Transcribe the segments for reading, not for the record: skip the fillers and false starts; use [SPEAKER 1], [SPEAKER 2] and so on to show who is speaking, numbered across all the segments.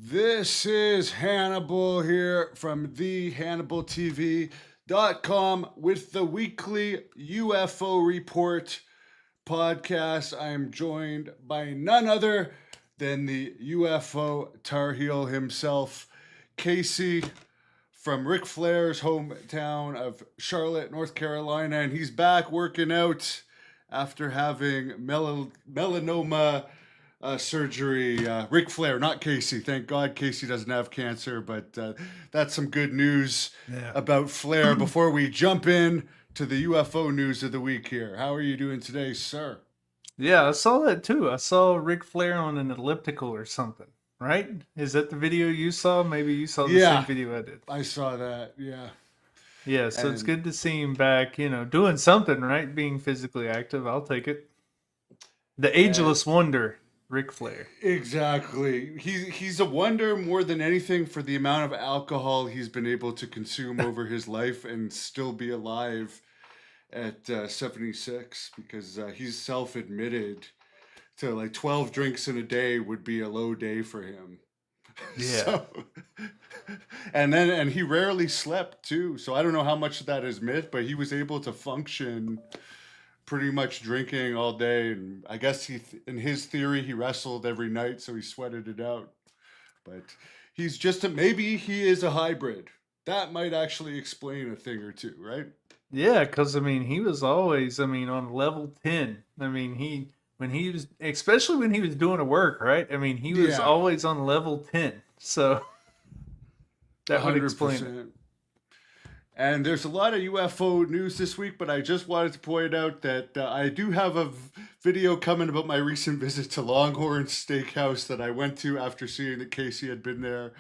[SPEAKER 1] This is Hannibal here from thehannibaltv.com with the weekly UFO report podcast. I am joined by none other than the UFO Tarheel himself, Casey from Ric Flair's hometown of Charlotte, North Carolina, and he's back working out after having melanoma surgery. Ric Flair, not Casey. Thank God Casey doesn't have cancer, but that's some good news
[SPEAKER 2] Yeah.
[SPEAKER 1] about Flair before we jump in to the UFO news of the week here. How are you doing today, sir?
[SPEAKER 2] Yeah, I saw that too. I saw Ric Flair on an elliptical or something, right? Is that the video you saw? Maybe you saw the same
[SPEAKER 1] Yeah,
[SPEAKER 2] video I did.
[SPEAKER 1] I saw that. Yeah.
[SPEAKER 2] Yeah, so it's
[SPEAKER 1] And
[SPEAKER 2] good to see him back, doing something, right? Being physically active. I'll take it. The
[SPEAKER 1] and
[SPEAKER 2] ageless wonder, Ric Flair.
[SPEAKER 1] exactly. He's a wonder more than anything for the amount of alcohol he's been able to consume over his life and still be alive at 76 because he's self-admitted to like 12 drinks in a day would be a low day for him.
[SPEAKER 2] Yeah.
[SPEAKER 1] So and he rarely slept too. So I don't know how much of that is myth, but he was able to function pretty much drinking all day, and I guess in his theory he wrestled every night so he sweated it out. But he's just maybe he is a hybrid. That might actually explain a thing or two, right?
[SPEAKER 2] Yeah, because, he was always, on level 10. When he was, especially when he was doing a work, right? He was
[SPEAKER 1] Yeah,
[SPEAKER 2] always on level 10. So that would explain it.
[SPEAKER 1] 100%. And there's a lot of UFO news this week, but I just wanted to point out that I do have a video coming about my recent visit to Longhorn Steakhouse that I went to after seeing that Casey had been there.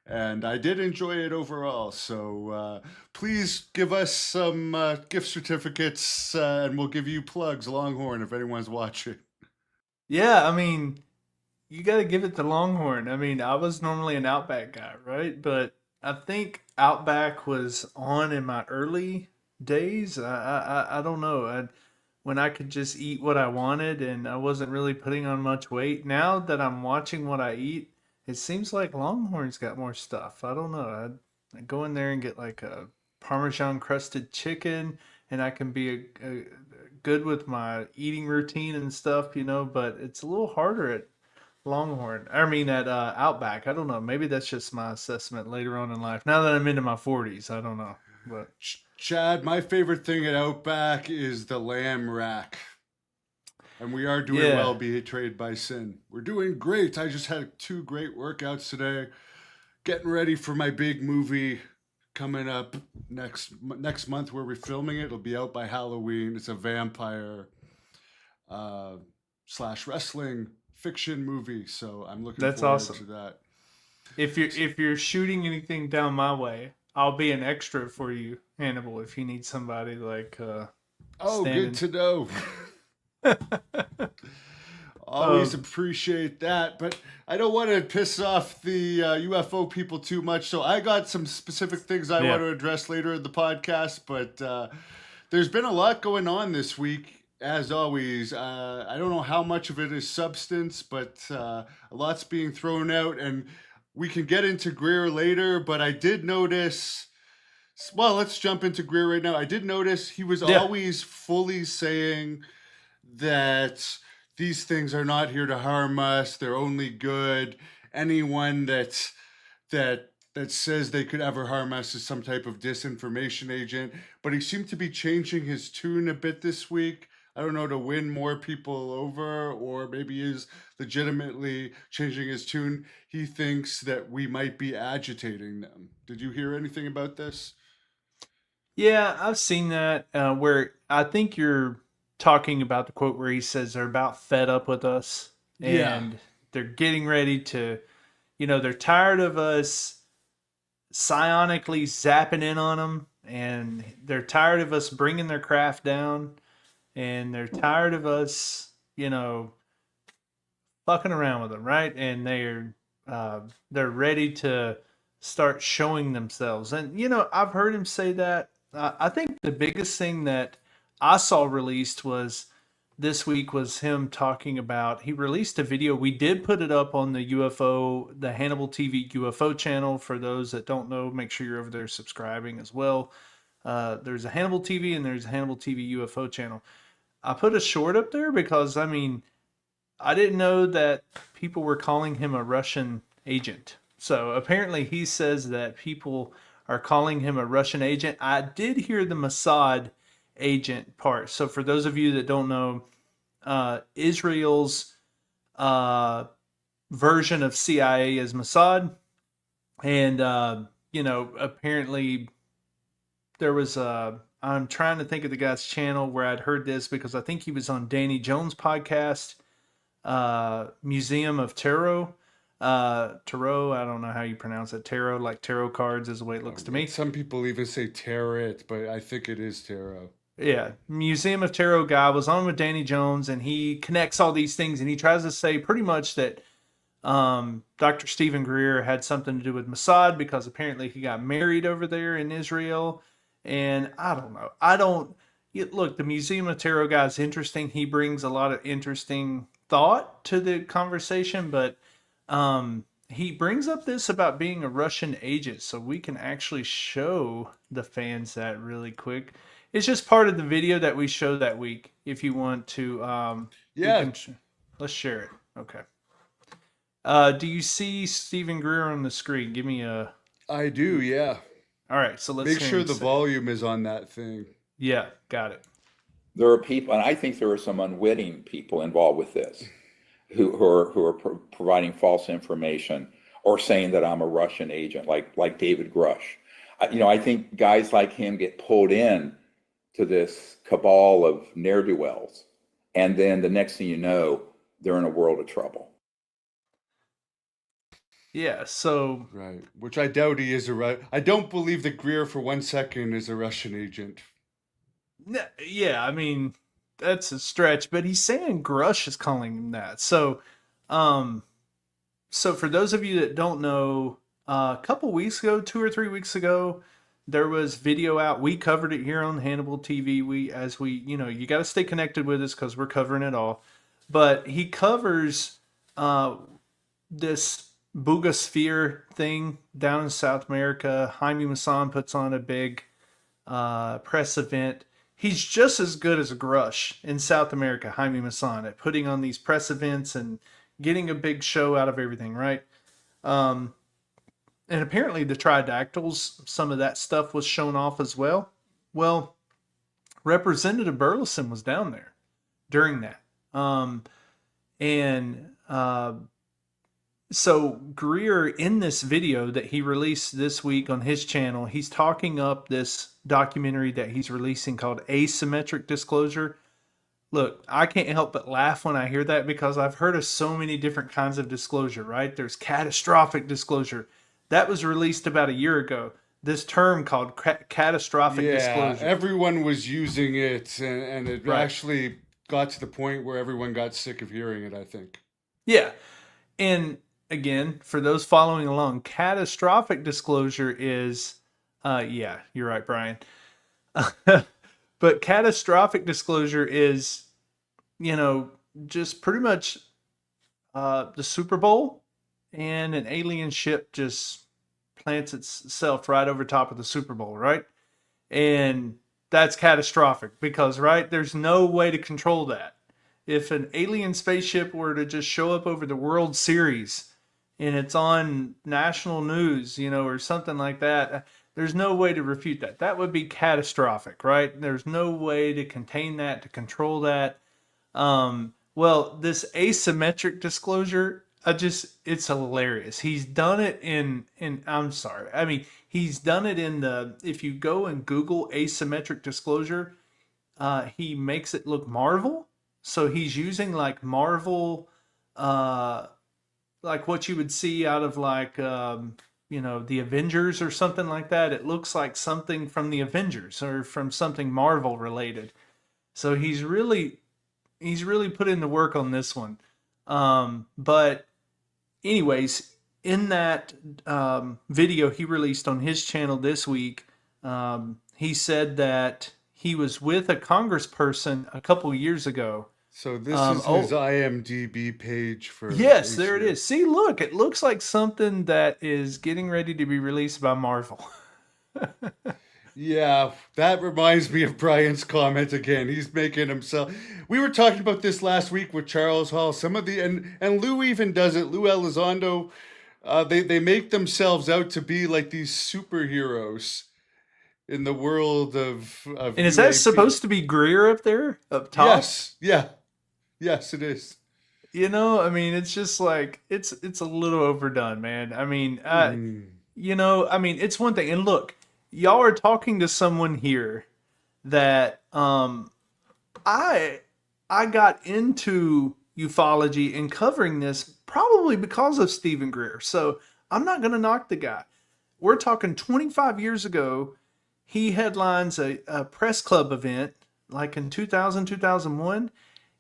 [SPEAKER 1] And I did enjoy it overall. So please give us some gift certificates and we'll give you plugs, Longhorn, if anyone's watching.
[SPEAKER 2] Yeah, you got to give it to Longhorn. I was normally an Outback guy, right? But I think Outback was on in my early days. I don't know. When I could just eat what I wanted and I wasn't really putting on much weight. Now that I'm watching what I eat, it seems like Longhorn's got more stuff. I don't know. I go in there and get like a Parmesan crusted chicken, and I can be good with my eating routine and stuff, but it's a little harder at Longhorn. At Outback. I don't know. Maybe that's just my assessment later on in life. Now that I'm into my 40s, I don't know. But
[SPEAKER 1] Chad, my favorite thing at Outback is the lamb rack. And we are doing
[SPEAKER 2] yeah,
[SPEAKER 1] well betrayed by sin. We're doing great. I just had two great workouts today. Getting ready for my big movie coming up next month where we're filming it. It'll be out by Halloween. It's a vampire uh, slash wrestling fiction movie. So I'm looking
[SPEAKER 2] that's
[SPEAKER 1] forward
[SPEAKER 2] awesome.
[SPEAKER 1] to that.
[SPEAKER 2] If you're shooting anything down my way, I'll be an extra for you, Hannibal. If you need somebody like
[SPEAKER 1] Oh, good
[SPEAKER 2] standing.
[SPEAKER 1] to know. Always
[SPEAKER 2] um,
[SPEAKER 1] appreciate that, but I don't want to piss off the UFO people too much. So I got some specific things I
[SPEAKER 2] yeah.
[SPEAKER 1] want to address later in the podcast. But there's been a lot going on this week, as always. I don't know how much of it is substance, but a lot's being thrown out, and we can get into Greer later. But I did notice. Well, let's jump into Greer right now. I did notice he was
[SPEAKER 2] Yeah.
[SPEAKER 1] always fully saying that these things are not here to harm us. They're only good. Anyone that says they could ever harm us is some type of disinformation agent. But he seemed to be changing his tune a bit this week. I don't know, to win more people over, or maybe he's legitimately changing his tune. He thinks that we might be agitating them. Did you hear anything about this?
[SPEAKER 2] Yeah, I've seen that where I think you're talking about the quote where he says they're about fed up with us
[SPEAKER 1] Yeah,
[SPEAKER 2] and they're getting ready to, they're tired of us psionically zapping in on them, and they're tired of us bringing their craft down, and they're tired of us, fucking around with them, right? And they're ready to start showing themselves. And I've heard him say that. I think the biggest thing that I saw released was this week was him talking about, he released a video. We did put it up on the UFO, the Hannibal TV UFO channel. For those that don't know, make sure you're over there subscribing as well. There's a Hannibal TV and there's a Hannibal TV UFO channel. I put a short up there because, I mean, I didn't know that people were calling him a Russian agent. So apparently he says that people are calling him a Russian agent. I did hear the Mossad agent part. So for those of you that don't know, Israel's version of CIA is Mossad. And, apparently there was I'm trying to think of the guy's channel where I'd heard this because I think he was on Danny Jones' podcast, Museum of Tarot. Tarot, I don't know how you pronounce it. Tarot, like tarot cards is the way it looks to me.
[SPEAKER 1] Some people even say tarot, but I think it is tarot.
[SPEAKER 2] Yeah, Museum of Tarot guy was on with Danny Jones, and he connects all these things, and he tries to say pretty much that Dr. Stephen Greer had something to do with Mossad because apparently he got married over there in Israel. And I don't know. Look, the Museum of Tarot guy is interesting. He brings a lot of interesting thought to the conversation, but he brings up this about being a Russian agent, so we can actually show the fans that really quick. It's just part of the video that we showed that week. If you want to, let's share it. Okay. Do you see Stephen Greer on the screen? Give me a.
[SPEAKER 1] I do, yeah.
[SPEAKER 2] All right, so let's
[SPEAKER 1] make sure the volume is on that thing.
[SPEAKER 2] Yeah, got it.
[SPEAKER 3] There are people, and I think there are some unwitting people involved with this, who are providing false information or saying that I'm a Russian agent, like David Grush. I think guys like him get pulled in to this cabal of ne'er-do-wells, and then the next thing you know, they're in a world of trouble.
[SPEAKER 2] Yeah, so
[SPEAKER 1] right, which I doubt he is I don't believe that Greer for 1 second is a Russian agent.
[SPEAKER 2] Yeah, I mean that's a stretch, but he's saying Grush is calling him that. So, so for those of you that don't know, a couple weeks ago, 2 or 3 weeks ago, there was video out. We covered it here on Hannibal TV. You got to stay connected with us because we're covering it all. But he covers this Boogosphere thing down in South America. Jaime Maussan puts on a big press event. He's just as good as Grush in South America, Jaime Maussan, at putting on these press events and getting a big show out of everything, right? And apparently the Tridactyls, some of that stuff was shown off as well. Well, Representative Burleson was down there during that. So Greer, in this video that he released this week on his channel, he's talking up this documentary that he's releasing called Asymmetric Disclosure. Look, I can't help but laugh when I hear that because I've heard of so many different kinds of disclosure, right? There's catastrophic disclosure. That was released about a year ago. This term called catastrophic disclosure.
[SPEAKER 1] Everyone was using it, and it actually got to the point where everyone got sick of hearing it, I think.
[SPEAKER 2] Yeah. And again, for those following along, catastrophic disclosure is, you're right, Brian. But catastrophic disclosure is, just pretty much the Super Bowl and an alien ship just plants itself right over top of the Super Bowl, right? And that's catastrophic because, right, there's no way to control that. If an alien spaceship were to just show up over the World Series and it's on national news, or something like that, there's no way to refute that. That would be catastrophic, right? There's no way to contain that, to control that. Well, this asymmetric disclosure, it's hilarious. He's done it he's done it if you go and Google asymmetric disclosure, he makes it look Marvel. So he's using like Marvel, like what you would see out of like, the Avengers or something like that. It looks like something from the Avengers or from something Marvel related. So he's really put in the work on this one. But anyways, in that video he released on his channel this week, he said that he was with a congressperson a couple years ago.
[SPEAKER 1] So this is his IMDb page for
[SPEAKER 2] yes, there it
[SPEAKER 1] HBO.
[SPEAKER 2] is. See, look, it looks like something that is getting ready to be released by Marvel.
[SPEAKER 1] Yeah, that reminds me of Brian's comment again. He's making himself. We were talking about this last week with Charles Hall. Some of the and Lou even does it. Lou Elizondo, they make themselves out to be like these superheroes in the world of
[SPEAKER 2] And is that
[SPEAKER 1] UAP.
[SPEAKER 2] supposed to be Greer up there, up top?
[SPEAKER 1] Yes, yeah, yes, it is.
[SPEAKER 2] You know, I mean, it's just like it's a little overdone, man. I mean,
[SPEAKER 1] Mm.
[SPEAKER 2] you know, I mean, it's one thing. And look, y'all are talking to someone here that I got into ufology and covering this probably because of Stephen Greer. So I'm not going to knock the guy. We're talking 25 years ago. He headlines a press club event like in 2000, 2001.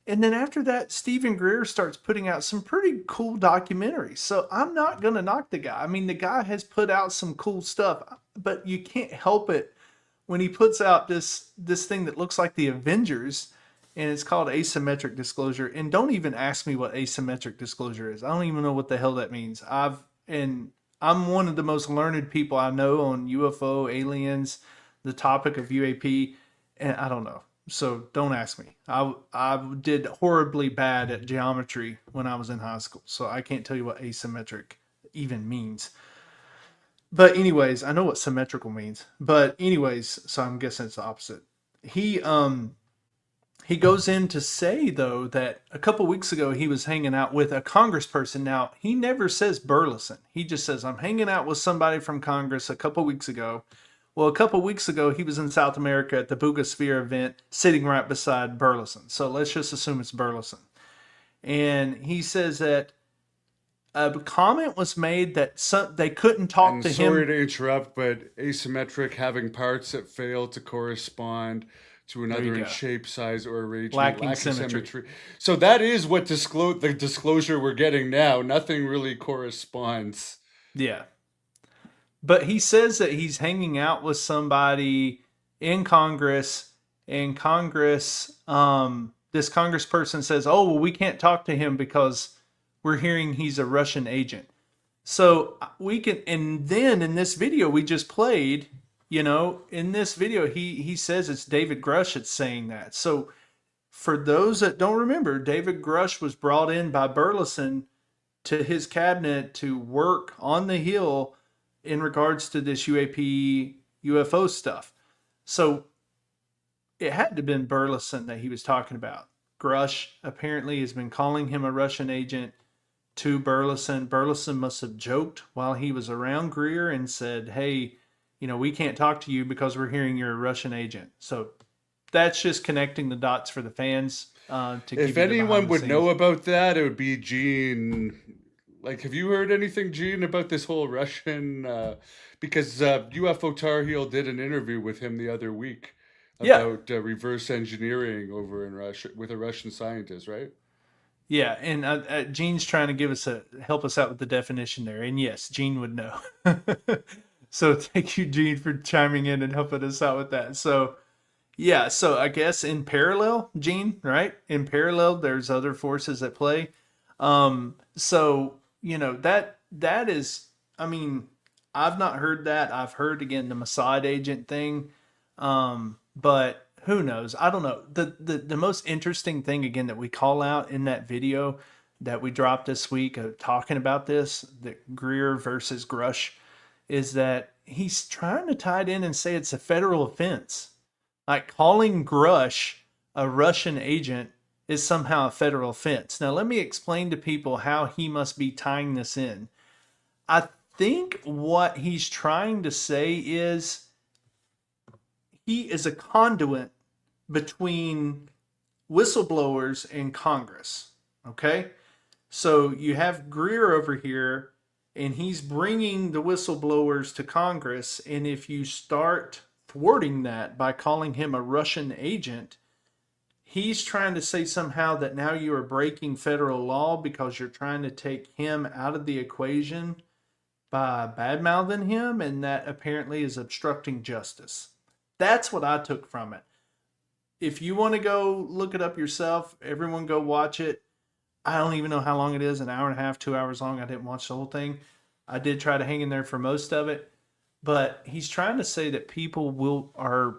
[SPEAKER 2] And then after that, Stephen Greer starts putting out some pretty cool documentaries. So I'm not going to knock the guy. I mean, the guy has put out some cool stuff, but you can't help it when he puts out this thing that looks like the Avengers, and it's called asymmetric disclosure. And don't even ask me what asymmetric disclosure is. I don't even know what the hell that means. I'm one of the most learned people I know on UFO, aliens, the topic of UAP, and I don't know. So don't ask me. I did horribly bad at geometry when I was in high school, so I can't tell you what asymmetric even means. But anyways, I know what symmetrical means. But anyways, so I'm guessing it's the opposite. He goes in to say though that a couple weeks ago he was hanging out with a congressperson. Now he never says Burleson. He just says I'm hanging out with somebody from Congress a couple weeks ago. Well, a couple weeks ago he was in South America at the Bugosphere event, sitting right beside Burleson. So let's just assume it's Burleson. And he says that a comment was made that they couldn't talk
[SPEAKER 1] And
[SPEAKER 2] to
[SPEAKER 1] sorry
[SPEAKER 2] him.
[SPEAKER 1] to interrupt, but asymmetric having parts that fail to correspond to another in
[SPEAKER 2] go.
[SPEAKER 1] shape, size, or arrangement,
[SPEAKER 2] Lacking symmetry.
[SPEAKER 1] symmetry. So that is what the disclosure we're getting now. Nothing really corresponds.
[SPEAKER 2] Yeah. But he says that he's hanging out with somebody in Congress, and Congress, this congressperson says, "Oh, well, we can't talk to him because we're hearing he's a Russian agent." So we can, and then in this video we just played, you know, in this video he says it's David Grush that's saying that. So for those that don't remember, David Grush was brought in by Burleson to his cabinet to work on the Hill in regards to this UAP UFO stuff. So it had to have been Burleson that he was talking about. Grush apparently has been calling him a Russian agent to Burleson. Burleson must have joked while he was around Greer and said, "Hey, you know, we can't talk to you because we're hearing you're a Russian agent." So that's just connecting the dots for the fans. To
[SPEAKER 1] If anyone would know about that, it would be Gene. Like, have you heard anything, Gene, about this whole Russian? Because UFO Tar Heel did an interview with him the other week about reverse engineering over in Russia with a Russian scientist, right?
[SPEAKER 2] Yeah, and Gene's trying to give us help us out with the definition there, and yes, Gene would know. So thank you, Gene, for chiming in and helping us out with that. So yeah, so I guess in parallel, Gene, right? In parallel, there's other forces at play. So you know that is, I mean, I've not heard that. I've heard again the Mossad agent thing, but who knows? I don't know. The most interesting thing again that we call out in that video that we dropped this week of talking about this, the Greer versus Grush, is that he's trying to tie it in and say it's a federal offense. Like calling Grush a Russian agent is somehow a federal offense. Now let me explain to people how he must be tying this in. I think what he's trying to say is he is a conduit between whistleblowers and Congress. Okay? So you have Greer over here, and he's bringing the whistleblowers to Congress. And if you start thwarting that by calling him a Russian agent, he's trying to say somehow that now you are breaking federal law because you're trying to take him out of the equation by bad-mouthing him, and that apparently is obstructing justice. That's what I took from it. if you want to go look it up yourself, everyone go watch it. I don't even know how long it is, an hour and a half, 2 hours long. I didn't watch the whole thing. I did try to hang in there for most of it, but he's trying to say that people are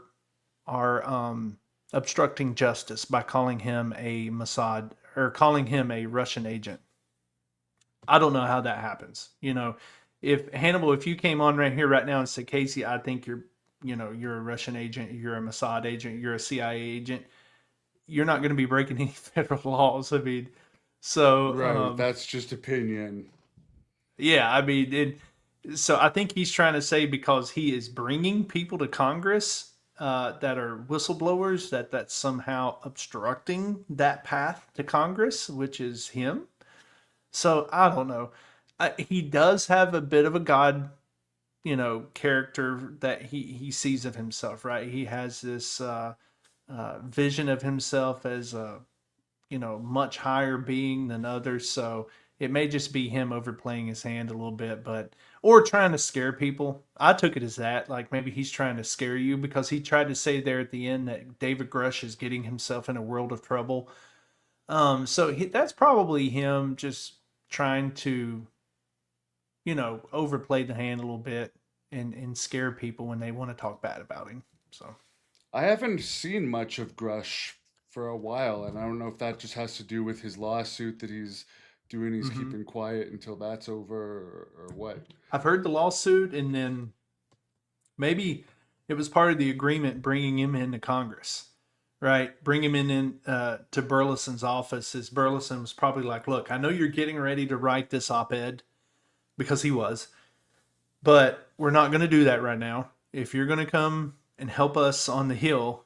[SPEAKER 2] obstructing justice by calling him a Mossad or calling him a Russian agent. I don't know how that happens. If Hannibal, if you came on right here right now and said, Casey, I think you're a Russian agent, you're a Mossad agent, you're a CIA agent, you're not going to be breaking any federal laws. I mean, so
[SPEAKER 1] Right. That's just opinion.
[SPEAKER 2] yeah, I mean, so I think he's trying to say because he is bringing people to Congress that are whistleblowers, that's somehow obstructing that path to Congress, which is him. So I don't know. He does have a bit of a God, character that he sees of himself, right? He has this vision of himself as a, much higher being than others. So it may just be him overplaying his hand a little bit, or trying to scare people. I took it as that, like maybe he's trying to scare you because he tried to say there at the end that David Grush is getting himself in a world of trouble. So that's probably him just trying to, overplay the hand a little bit and scare people when they want to talk bad about him. So
[SPEAKER 1] I haven't seen much of Grush for a while, and I don't know if that just has to do with his lawsuit that he's doing. He's keeping quiet until that's over, or what.
[SPEAKER 2] I've heard the lawsuit, and then maybe it was part of the agreement bringing him into Congress, right? Bring him in to Burleson's office. As Burleson was probably like, "Look, I know you're getting ready to write this op-ed," because he was, but we're not going to do that right now. If you're going to come and help us on the Hill,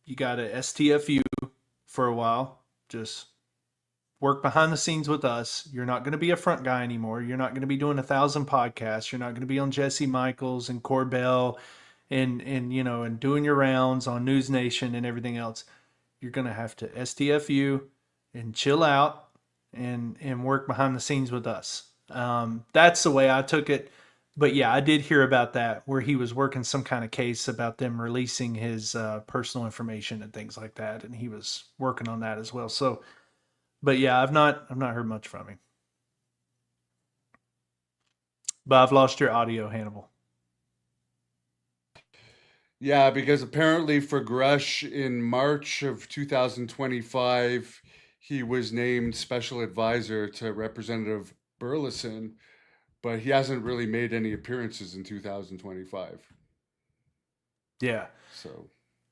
[SPEAKER 2] you got to STFU for a while. Just work behind the scenes with us. You're not going to be a front guy anymore. You're not going to be doing 1,000 podcasts. You're not going to be on Jesse Michaels and Corbell and doing your rounds on News Nation and everything else. You're going to have to STFU and chill out and work behind the scenes with us. That's the way I took it. But yeah, I did hear about that where he was working some kind of case about them releasing his personal information and things like that, and he was working on that as well. So, but yeah, I've not heard much from him. But I've lost your audio, Hannibal.
[SPEAKER 1] Yeah, because apparently for Grush in March of 2025, he was named special advisor to Representative Burleson, but he hasn't really made any appearances in 2025.
[SPEAKER 2] Yeah.
[SPEAKER 1] So,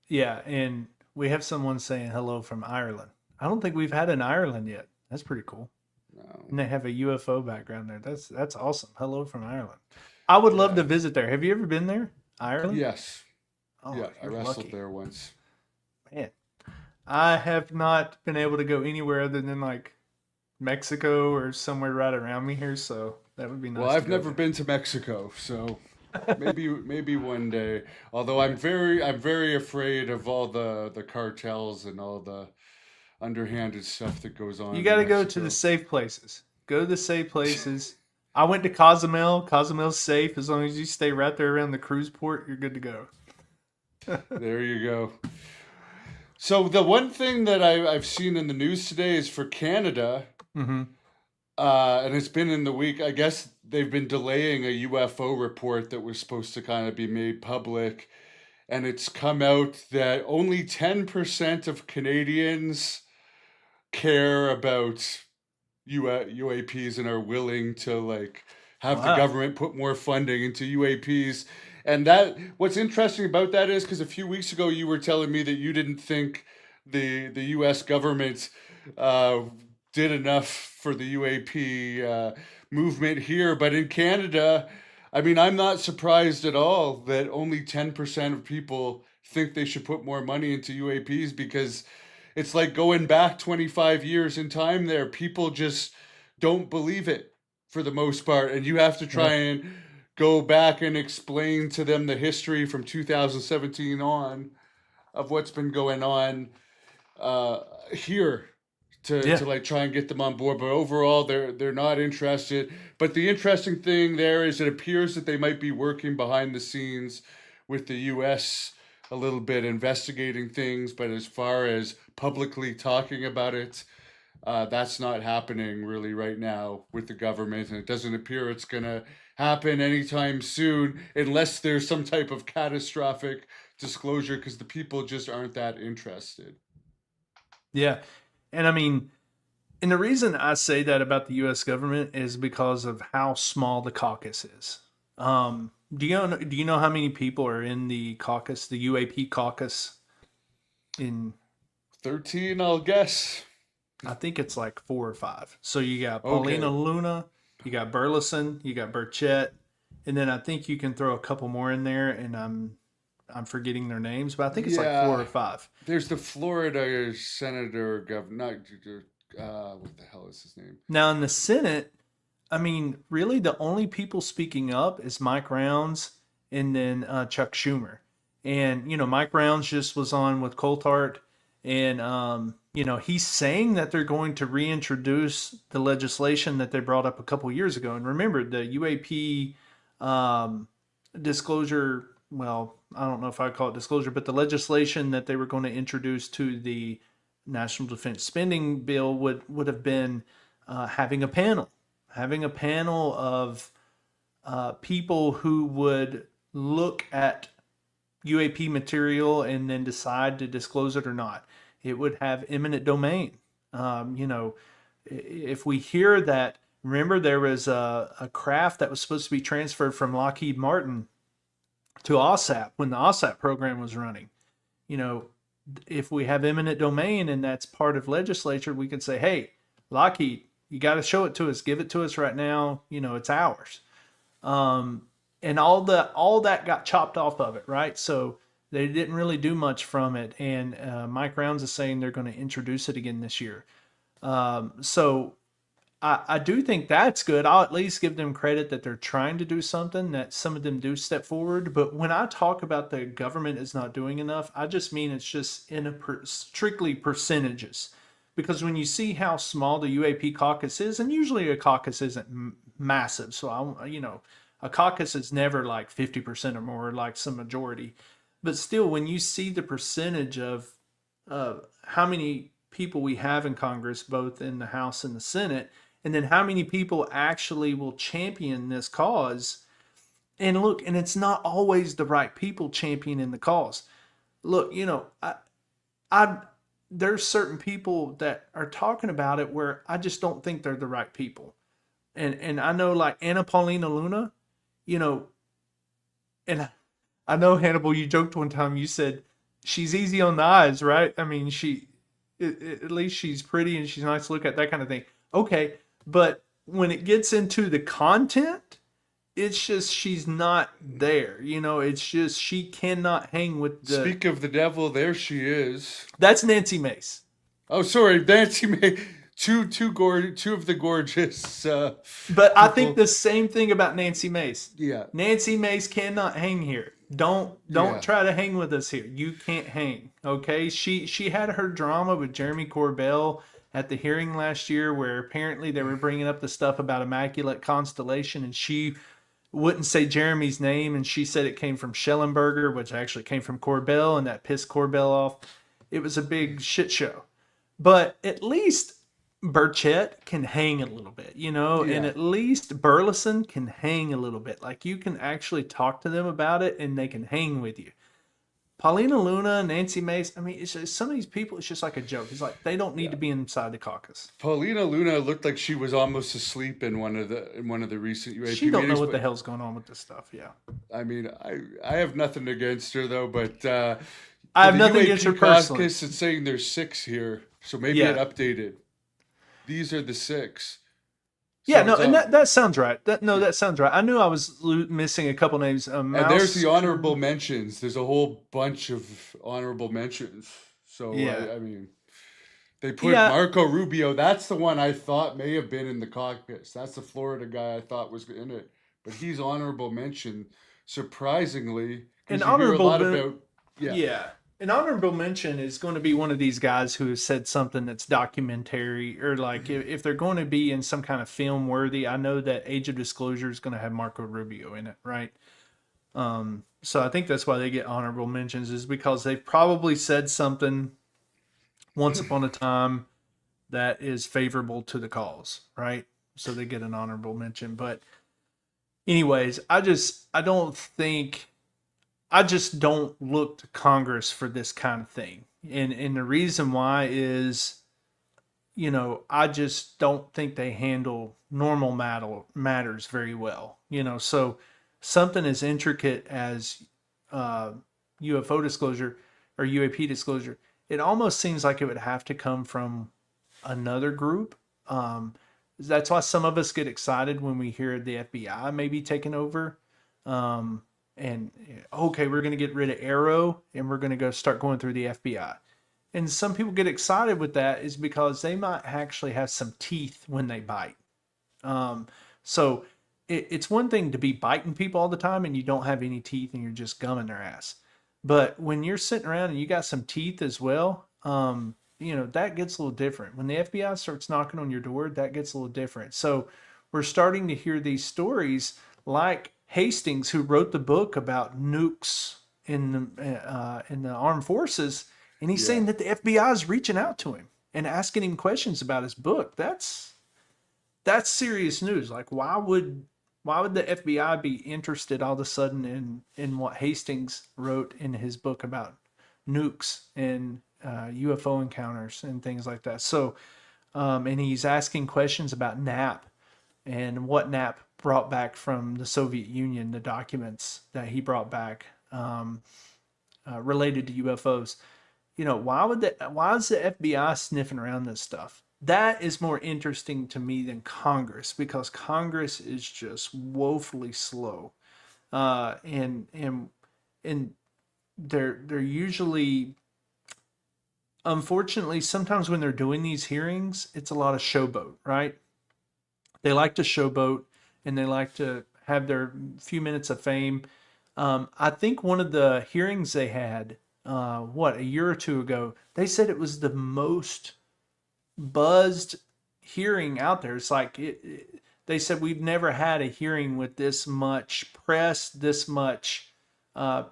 [SPEAKER 2] yeah, and we have someone saying hello from Ireland. I don't think we've had an Ireland yet. That's pretty cool.
[SPEAKER 1] no.
[SPEAKER 2] And they have a UFO background there. That's awesome. Hello from Ireland. I would love to visit there. Have you ever been there? Ireland?
[SPEAKER 1] Yes.
[SPEAKER 2] Oh,
[SPEAKER 1] Yeah, I
[SPEAKER 2] you're
[SPEAKER 1] wrestled
[SPEAKER 2] lucky.
[SPEAKER 1] there once.
[SPEAKER 2] Man, I have not been able to go anywhere other than like Mexico or somewhere right around me here, so that would be nice.
[SPEAKER 1] Well, I've
[SPEAKER 2] to go
[SPEAKER 1] never
[SPEAKER 2] there.
[SPEAKER 1] been to Mexico, so maybe one day. Although I'm very afraid of all the cartels and all the underhanded stuff that goes on.
[SPEAKER 2] You
[SPEAKER 1] in
[SPEAKER 2] got to go to
[SPEAKER 1] Mexico.
[SPEAKER 2] the safe places. Go to the safe places. I went to Cozumel. Cozumel's safe. As long as you stay right there around the cruise port, you're good to go.
[SPEAKER 1] There you go. So the one thing that I've seen in the news today is for Canada,
[SPEAKER 2] Mm-hmm.
[SPEAKER 1] and it's been in the week. I guess they've been delaying a UFO report that was supposed to kind of be made public, and it's come out that only 10% of Canadians care about UAPs and are willing to like have the
[SPEAKER 2] Wow.
[SPEAKER 1] government put more funding into UAPs. And that what's interesting about that is because a few weeks ago you were telling me that you didn't think the U.S. government did enough for the UAP movement here, but in Canada, I mean, I'm not surprised at all that only 10% of people think they should put more money into UAPs because it's like going back 25 years in time there. People just don't believe it for the most part. And you have to try and go back and explain to them the history from 2017 on of what's been going on here to like try and get them on board. But overall, they're not interested. But the interesting thing there is it appears that they might be working behind the scenes with the U.S. a little bit investigating things, but as far as publicly talking about it, that's not happening really right now with the government, and it doesn't appear it's going to happen anytime soon unless there's some type of catastrophic disclosure because the people just aren't that interested.
[SPEAKER 2] Yeah. And I mean, and the reason I say that about the U.S. government is because of how small the caucus is. Do you know how many people are in the caucus, the UAP caucus? In
[SPEAKER 1] 13, I'll guess.
[SPEAKER 2] I think it's like 4 or 5. So you got
[SPEAKER 1] Okay.
[SPEAKER 2] Paulina Luna, you got Burleson, you got Burchett, and then I think you can throw a couple more in there, and I'm forgetting their names, but I think it's like 4 or 5.
[SPEAKER 1] There's the Florida senator, governor, what the hell is his name?
[SPEAKER 2] Now in the Senate, I mean, really the only people speaking up is Mike Rounds and then Chuck Schumer. And, you know, Mike Rounds just was on with Coltart, and, you know, he's saying that they're going to reintroduce the legislation that they brought up a couple years ago. And remember, the UAP disclosure, well, I don't know if I call it disclosure, but the legislation that they were going to introduce to the National Defense Spending Bill would have been having a panel of people who would look at UAP material and then decide to disclose it or not. It would have eminent domain. You know, if we hear that, remember there was a craft that was supposed to be transferred from Lockheed Martin to OSAP when the OSAP program was running. You know, if we have eminent domain and that's part of legislature, we can say, hey, Lockheed, you got to show it to us. Give it to us right now. You know, it's ours. And all that got chopped off of it, right? So they didn't really do much from it. And Mike Rounds is saying they're going to introduce it again this year. So I do think that's good. I'll at least give them credit that they're trying to do something, that some of them do step forward. But when I talk about the government is not doing enough, I just mean it's just in strictly percentages. Because when you see how small the UAP caucus is, and usually a caucus isn't massive, so a caucus is never like 50% or more, like some majority. But still, when you see the percentage of how many people we have in Congress, both in the House and the Senate, and then how many people actually will champion this cause. And look, and it's not always the right people championing the cause. Look, you know, there's certain people that are talking about it where I just don't think they're the right people. And I know like Anna Paulina Luna, you know, and I know, Hannibal, you joked one time, you said she's easy on the eyes, right? I mean, at least she's pretty and she's nice to look at, that kind of thing. Okay, but when it gets into the content, it's just she's not there. You know, it's just she cannot hang with the...
[SPEAKER 1] Speak of the devil, there she is.
[SPEAKER 2] That's Nancy Mace.
[SPEAKER 1] Oh, sorry, Nancy Mace. Two of the gorgeous.
[SPEAKER 2] But I think the same thing about Nancy Mace.
[SPEAKER 1] Yeah.
[SPEAKER 2] Nancy Mace cannot hang here. Don't try to hang with us here. You can't hang. Okay. She had her drama with Jeremy Corbell at the hearing last year, where apparently they were bringing up the stuff about Immaculate Constellation, and she wouldn't say Jeremy's name, and she said it came from Schellenberger, which actually came from Corbell, and that pissed Corbell off. It was a big shit show. But at least Burchett can hang a little bit, you know,
[SPEAKER 1] Yeah.
[SPEAKER 2] and at least Burleson can hang a little bit. Like, you can actually talk to them about it and they can hang with you. Paulina Luna, Nancy Mace, I mean, it's just, some of these people, it's just like a joke. It's like they don't need to be inside the caucus.
[SPEAKER 1] Paulina Luna looked like she was almost asleep in one of the recent UAP
[SPEAKER 2] She don't know
[SPEAKER 1] meetings,
[SPEAKER 2] what
[SPEAKER 1] but-
[SPEAKER 2] the hell's going on with this stuff. Yeah,
[SPEAKER 1] I mean, I have nothing against her though, but
[SPEAKER 2] I have
[SPEAKER 1] the
[SPEAKER 2] nothing
[SPEAKER 1] UAP
[SPEAKER 2] against her personally.
[SPEAKER 1] caucus, it's saying there's 6 here, so maybe
[SPEAKER 2] Yeah.
[SPEAKER 1] it updated. These are the 6.
[SPEAKER 2] Yeah, no,
[SPEAKER 1] So-
[SPEAKER 2] and that sounds right. That sounds right. I knew I was missing a couple names.
[SPEAKER 1] and there's the honorable mentions. There's a whole bunch of honorable mentions. So
[SPEAKER 2] Yeah.
[SPEAKER 1] I mean, they put
[SPEAKER 2] Yeah.
[SPEAKER 1] Marco Rubio. That's the one I thought may have been in the caucus. That's the Florida guy I thought was in it, but he's honorable mention. Surprisingly, 'cause
[SPEAKER 2] An
[SPEAKER 1] you hear a
[SPEAKER 2] honorable
[SPEAKER 1] lot
[SPEAKER 2] men-
[SPEAKER 1] about
[SPEAKER 2] Yeah. An honorable mention is going to be one of these guys who has said something that's documentary, or like if they're going to be in some kind of film worthy. I know that Age of Disclosure is going to have Marco Rubio in it, right? So I think that's why they get honorable mentions, is because they probably said something once upon a time that is favorable to the cause, right? So they get an honorable mention. But anyways, I just don't look to Congress for this kind of thing. And the reason why is, I just don't think they handle normal matters very well. So something as intricate as uh, UFO disclosure or UAP disclosure, it almost seems like it would have to come from another group. That's why some of us get excited when we hear the FBI may be taking over. Um, and okay, we're going to get rid of Arrow and we're going to go start going through the FBI. And some people get excited with that is because they might actually have some teeth when they bite. Um, so it's one thing to be biting people all the time and you don't have any teeth and you're just gumming their ass. But when you're sitting around and you got some teeth as well, that gets a little different. When the FBI starts knocking on your door, that gets a little different. So we're starting to hear these stories like Hastings, who wrote the book about nukes in the armed forces, and he's saying that the FBI is reaching out to him and asking him questions about his book. That's serious news. Like, why would the FBI be interested all of a sudden in what Hastings wrote in his book about nukes and UFO encounters and things like that? So, and he's asking questions about NAP and what NAP brought back from the Soviet Union, the documents that he brought back related to UFOs. Why is the FBI sniffing around this stuff? That is more interesting to me than Congress, because Congress is just woefully slow, and they're usually, unfortunately, sometimes when they're doing these hearings, it's a lot of showboat, right? They like to showboat and they like to have their few minutes of fame. I think one of the hearings they had, a year or two ago, they said it was the most buzzed hearing out there. It's like they said we've never had a hearing with this much press, this much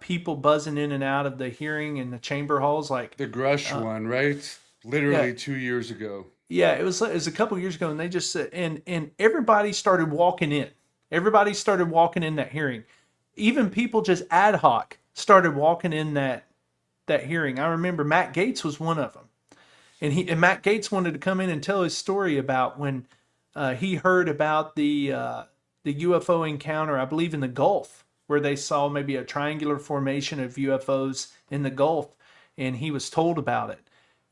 [SPEAKER 2] people buzzing in and out of the hearing in the chamber halls. Like
[SPEAKER 1] The Grush one, right? Literally 2 years ago.
[SPEAKER 2] yeah, it was a couple years ago, and they just said, and everybody started walking in. Everybody started walking in that hearing. Even people just ad hoc started walking in that hearing. I remember Matt Gaetz was one of them, and Matt Gaetz wanted to come in and tell his story about when he heard about the UFO encounter, I believe in the Gulf, where they saw maybe a triangular formation of UFOs in the Gulf, and he was told about it.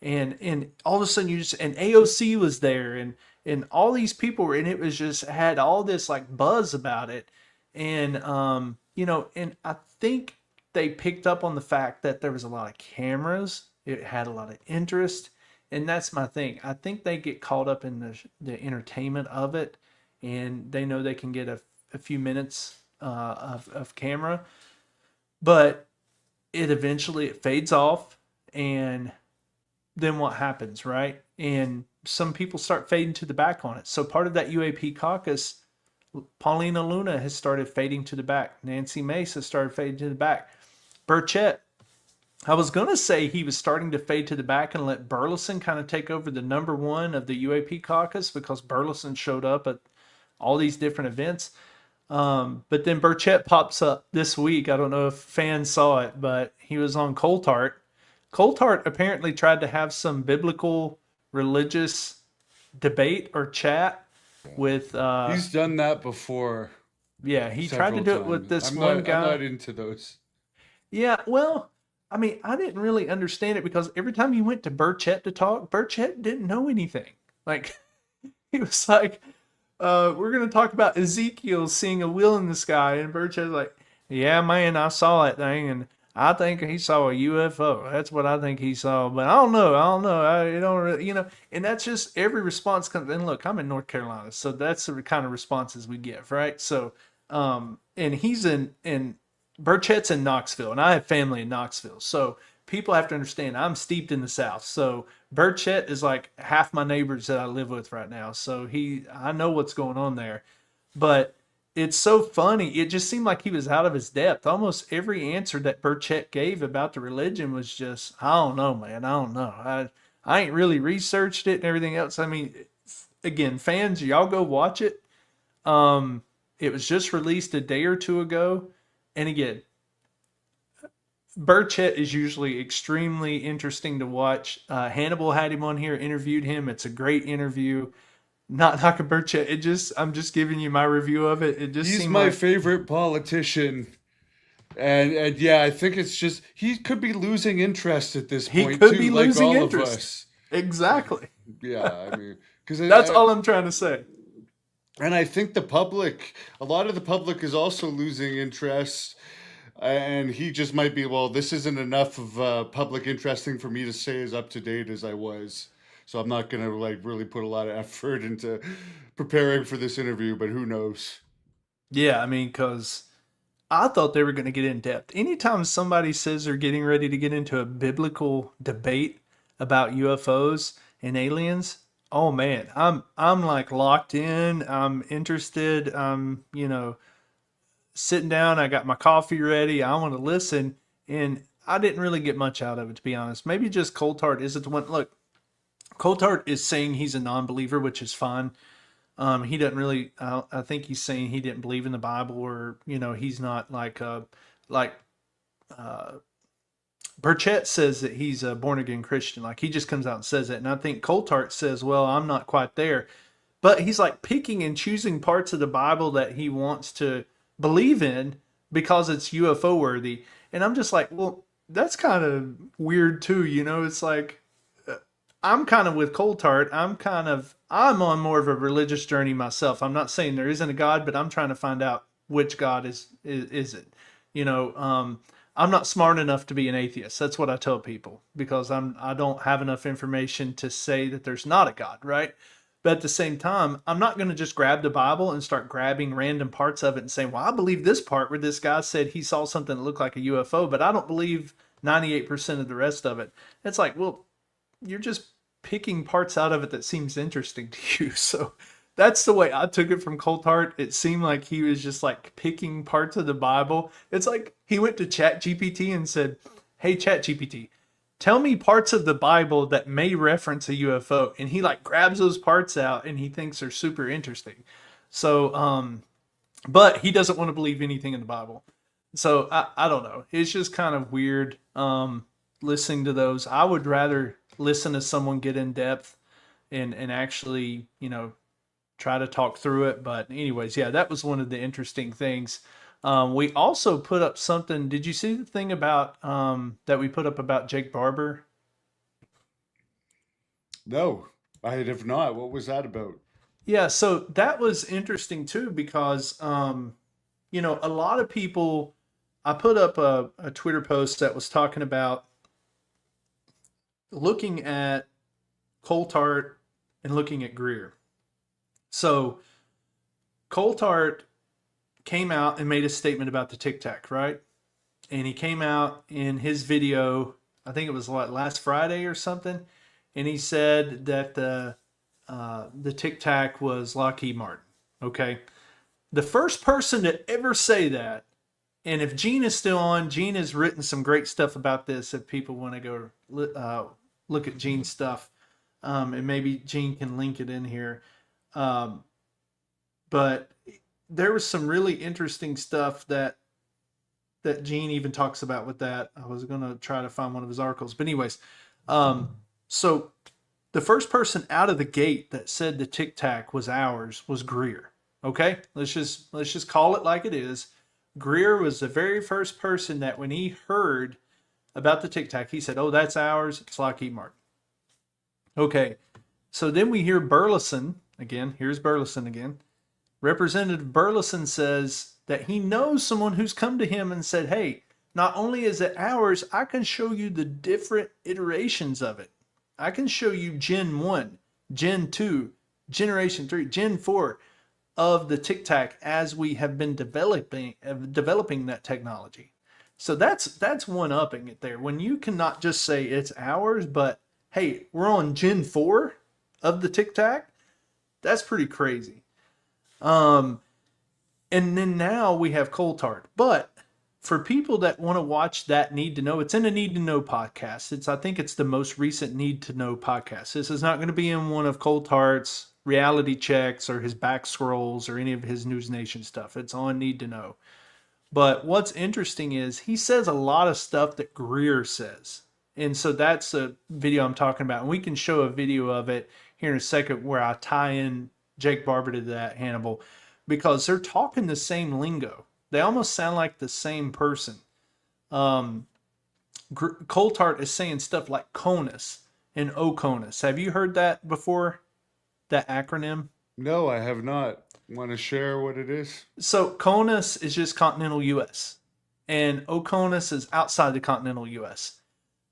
[SPEAKER 2] And all of a sudden and AOC was there, and all these people were, and it was just had all this like buzz about it. And and I think they picked up on the fact that there was a lot of cameras. It had a lot of interest, and that's my thing. I think they get caught up in the entertainment of it, and they know they can get a few minutes of camera, but it fades off, and then what happens, right? And some people start fading to the back on it. So part of that UAP caucus, Paulina Luna has started fading to the back. Nancy Mace has started fading to the back. Burchett, I was going to say he was starting to fade to the back and let Burleson kind of take over the number one of the UAP caucus, because Burleson showed up at all these different events. But then Burchett pops up this week. I don't know if fans saw it, but he was on Coltart. Coltart apparently tried to have some biblical religious debate or chat with
[SPEAKER 1] He's done that before.
[SPEAKER 2] Yeah, he tried to do it with this one guy.
[SPEAKER 1] I'm not into those.
[SPEAKER 2] Yeah, well, I mean, I didn't really understand it, because every time you went to Burchett to talk, Burchett didn't know anything. Like, he was like, we're going to talk about Ezekiel seeing a wheel in the sky, and Burchett's like, yeah, man, I saw that thing, and I think he saw a UFO. That's what I think he saw. But I don't know. I don't really, and that's just every response comes. And look, I'm in North Carolina, so that's the kind of responses we give, right? So, and he's in Burchett's in Knoxville, and I have family in Knoxville. So people have to understand I'm steeped in the South. So Burchett is like half my neighbors that I live with right now. So I know what's going on there. But it's so funny. It just seemed like he was out of his depth. Almost every answer that Burchett gave about the religion was just, I don't know, man. I don't know. I ain't really researched it and everything else. I mean, again, fans, y'all go watch it. It was just released a day or two ago. And again, Burchett is usually extremely interesting to watch. Hannibal had him on here, interviewed him. It's a great interview. Not knocking Burchett. I'm just giving you my review of it. It just
[SPEAKER 1] He's
[SPEAKER 2] seemed
[SPEAKER 1] my
[SPEAKER 2] like
[SPEAKER 1] favorite politician. And yeah, I think it's just he could be losing interest at this
[SPEAKER 2] he
[SPEAKER 1] point
[SPEAKER 2] could
[SPEAKER 1] too,
[SPEAKER 2] be
[SPEAKER 1] like
[SPEAKER 2] losing
[SPEAKER 1] all
[SPEAKER 2] interest.
[SPEAKER 1] of us.
[SPEAKER 2] Exactly.
[SPEAKER 1] Yeah, I mean, because
[SPEAKER 2] That's all I'm trying to say.
[SPEAKER 1] and I think the public, a lot of the public is also losing interest. And he just might be, well, this isn't enough of public interesting for me to stay as up to date as I was. So I'm not going to like really put a lot of effort into preparing for this interview, but who knows?
[SPEAKER 2] Yeah, I mean, because I thought they were going to get in depth. Anytime somebody says they're getting ready to get into a biblical debate about UFOs and aliens, oh man, I'm like locked in. I'm interested. I'm sitting down. I got my coffee ready. I want to listen, and I didn't really get much out of it, to be honest. Maybe just Coulthard isn't the one. Look, Coulthard is saying he's a non-believer, which is fine. He doesn't really. I think he's saying he didn't believe in the Bible, or he's not like Burchett says that he's a born again Christian. Like he just comes out and says it, and I think Coulthard says, "Well, I'm not quite there," but he's like picking and choosing parts of the Bible that he wants to believe in because it's UFO worthy, and I'm just like, well, that's kind of weird too. It's like I'm kind of with Coulthard. I'm on more of a religious journey myself. I'm not saying there isn't a God, but I'm trying to find out which God is it. I'm not smart enough to be an atheist. That's what I tell people because I don't have enough information to say that there's not a God, right? But at the same time, I'm not going to just grab the Bible and start grabbing random parts of it and saying, well, I believe this part where this guy said he saw something that looked like a UFO, but I don't believe 98% of the rest of it. It's like, well, you're just picking parts out of it that seems interesting to you. So that's the way I took it from Coulthard. It seemed like he was just like picking parts of the Bible. It's like he went to ChatGPT and said, hey, ChatGPT, tell me parts of the Bible that may reference a UFO. And he like grabs those parts out and he thinks they're super interesting. So, but he doesn't want to believe anything in the Bible. So I don't know. It's just kind of weird listening to those. I would rather listen to someone get in depth and actually, try to talk through it. But anyways, yeah, that was one of the interesting things. We also put up something. Did you see the thing about that we put up about Jake Barber?
[SPEAKER 1] No, I have not. What was that about?
[SPEAKER 2] Yeah, so that was interesting too because a lot of people. I put up a Twitter post that was talking about looking at Coulthard and looking at Greer. So Coulthard came out and made a statement about the Tic Tac, right? And he came out in his video, I think it was last Friday or something, and he said that the Tic Tac was Lockheed Martin. Okay, the first person to ever say that, and if Gene is still on, Gene has written some great stuff about this. If people want to go look at Gene's stuff, and maybe Gene can link it in here. But there was some really interesting stuff that Gene even talks about with that. I was going to try to find one of his articles. But anyways, so the first person out of the gate that said the Tic Tac was ours was Greer. Okay? Let's just call it like it is. Greer was the very first person that when he heard about the Tic Tac, he said, oh, that's ours. It's Lockheed Martin. Okay. So then we hear Burleson again. Here's Burleson again. Representative Burleson says that he knows someone who's come to him and said, hey, not only is it ours, I can show you the different iterations of it. I can show you Gen 1, Gen 2, Generation 3, Gen 4 of the Tic Tac as we have been developing that technology. So that's one-upping it there. When you cannot just say it's ours, but hey, we're on Gen 4 of the Tic Tac, that's pretty crazy. And And then now we have Coulthard. But for people that want to watch that Need to Know, it's in a Need to Know podcast. I think it's the most recent Need to Know podcast. This is not going to be in one of Coulthard's reality checks or his back scrolls or any of his News Nation stuff. It's on Need to Know. But what's interesting is he says a lot of stuff that Greer says. And so that's a video I'm talking about. And we can show a video of it here in a second where I tie in Jake Barber to that, Hannibal, because they're talking the same lingo. They almost sound like the same person. Coulthard is saying stuff like CONUS and OCONUS. Have you heard that before? That acronym?
[SPEAKER 1] No, I have not. Want to share what it is?
[SPEAKER 2] So CONUS is just continental U.S. and OCONUS is outside the continental U.S.